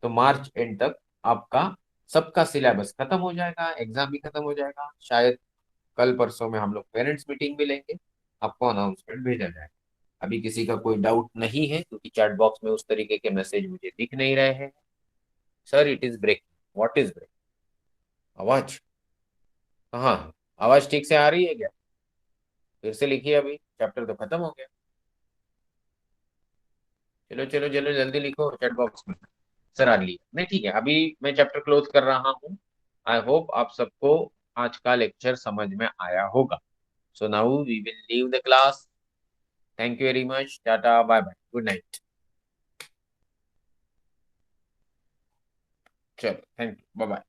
तो मार्च and तक आपका सबका syllabus खत्म हो जाएगा, exam भी खत्म हो जाएगा। शायद कल परसों में हम लोग पेरेंट्स मीटिंग भी लेंगे, आपको अनाउंसमेंट भेजा जाएगा। अभी किसी का कोई डाउट नहीं है, क्योंकि चैट बॉक्स में उस तरीके के मैसेज मुझे दिख नहीं रहे हैं। Sir it is breaking, what is break? आवाज कहाँ है? आवाज ठीक से आ रही है क्या? फिर से लिखिए, अभी चैप्टर तो खत्म हो गया। चलो चलो चलो जल्दी लिखो चैट बॉक्स में। सर आ लिया नहीं, ठीक है, अभी मैं चैप्टर क्लोज कर रहा हूँ। आई होप आप सबको आज का लेक्चर समझ में आया होगा। So now we will leave the class. Thank you very much, tata bye bye, good night. चलो thank you, bye bye.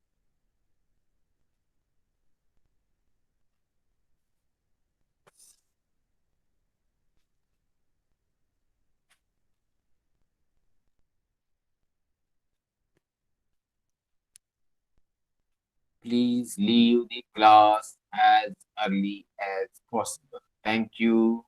Please leave the class as early as possible. Thank you.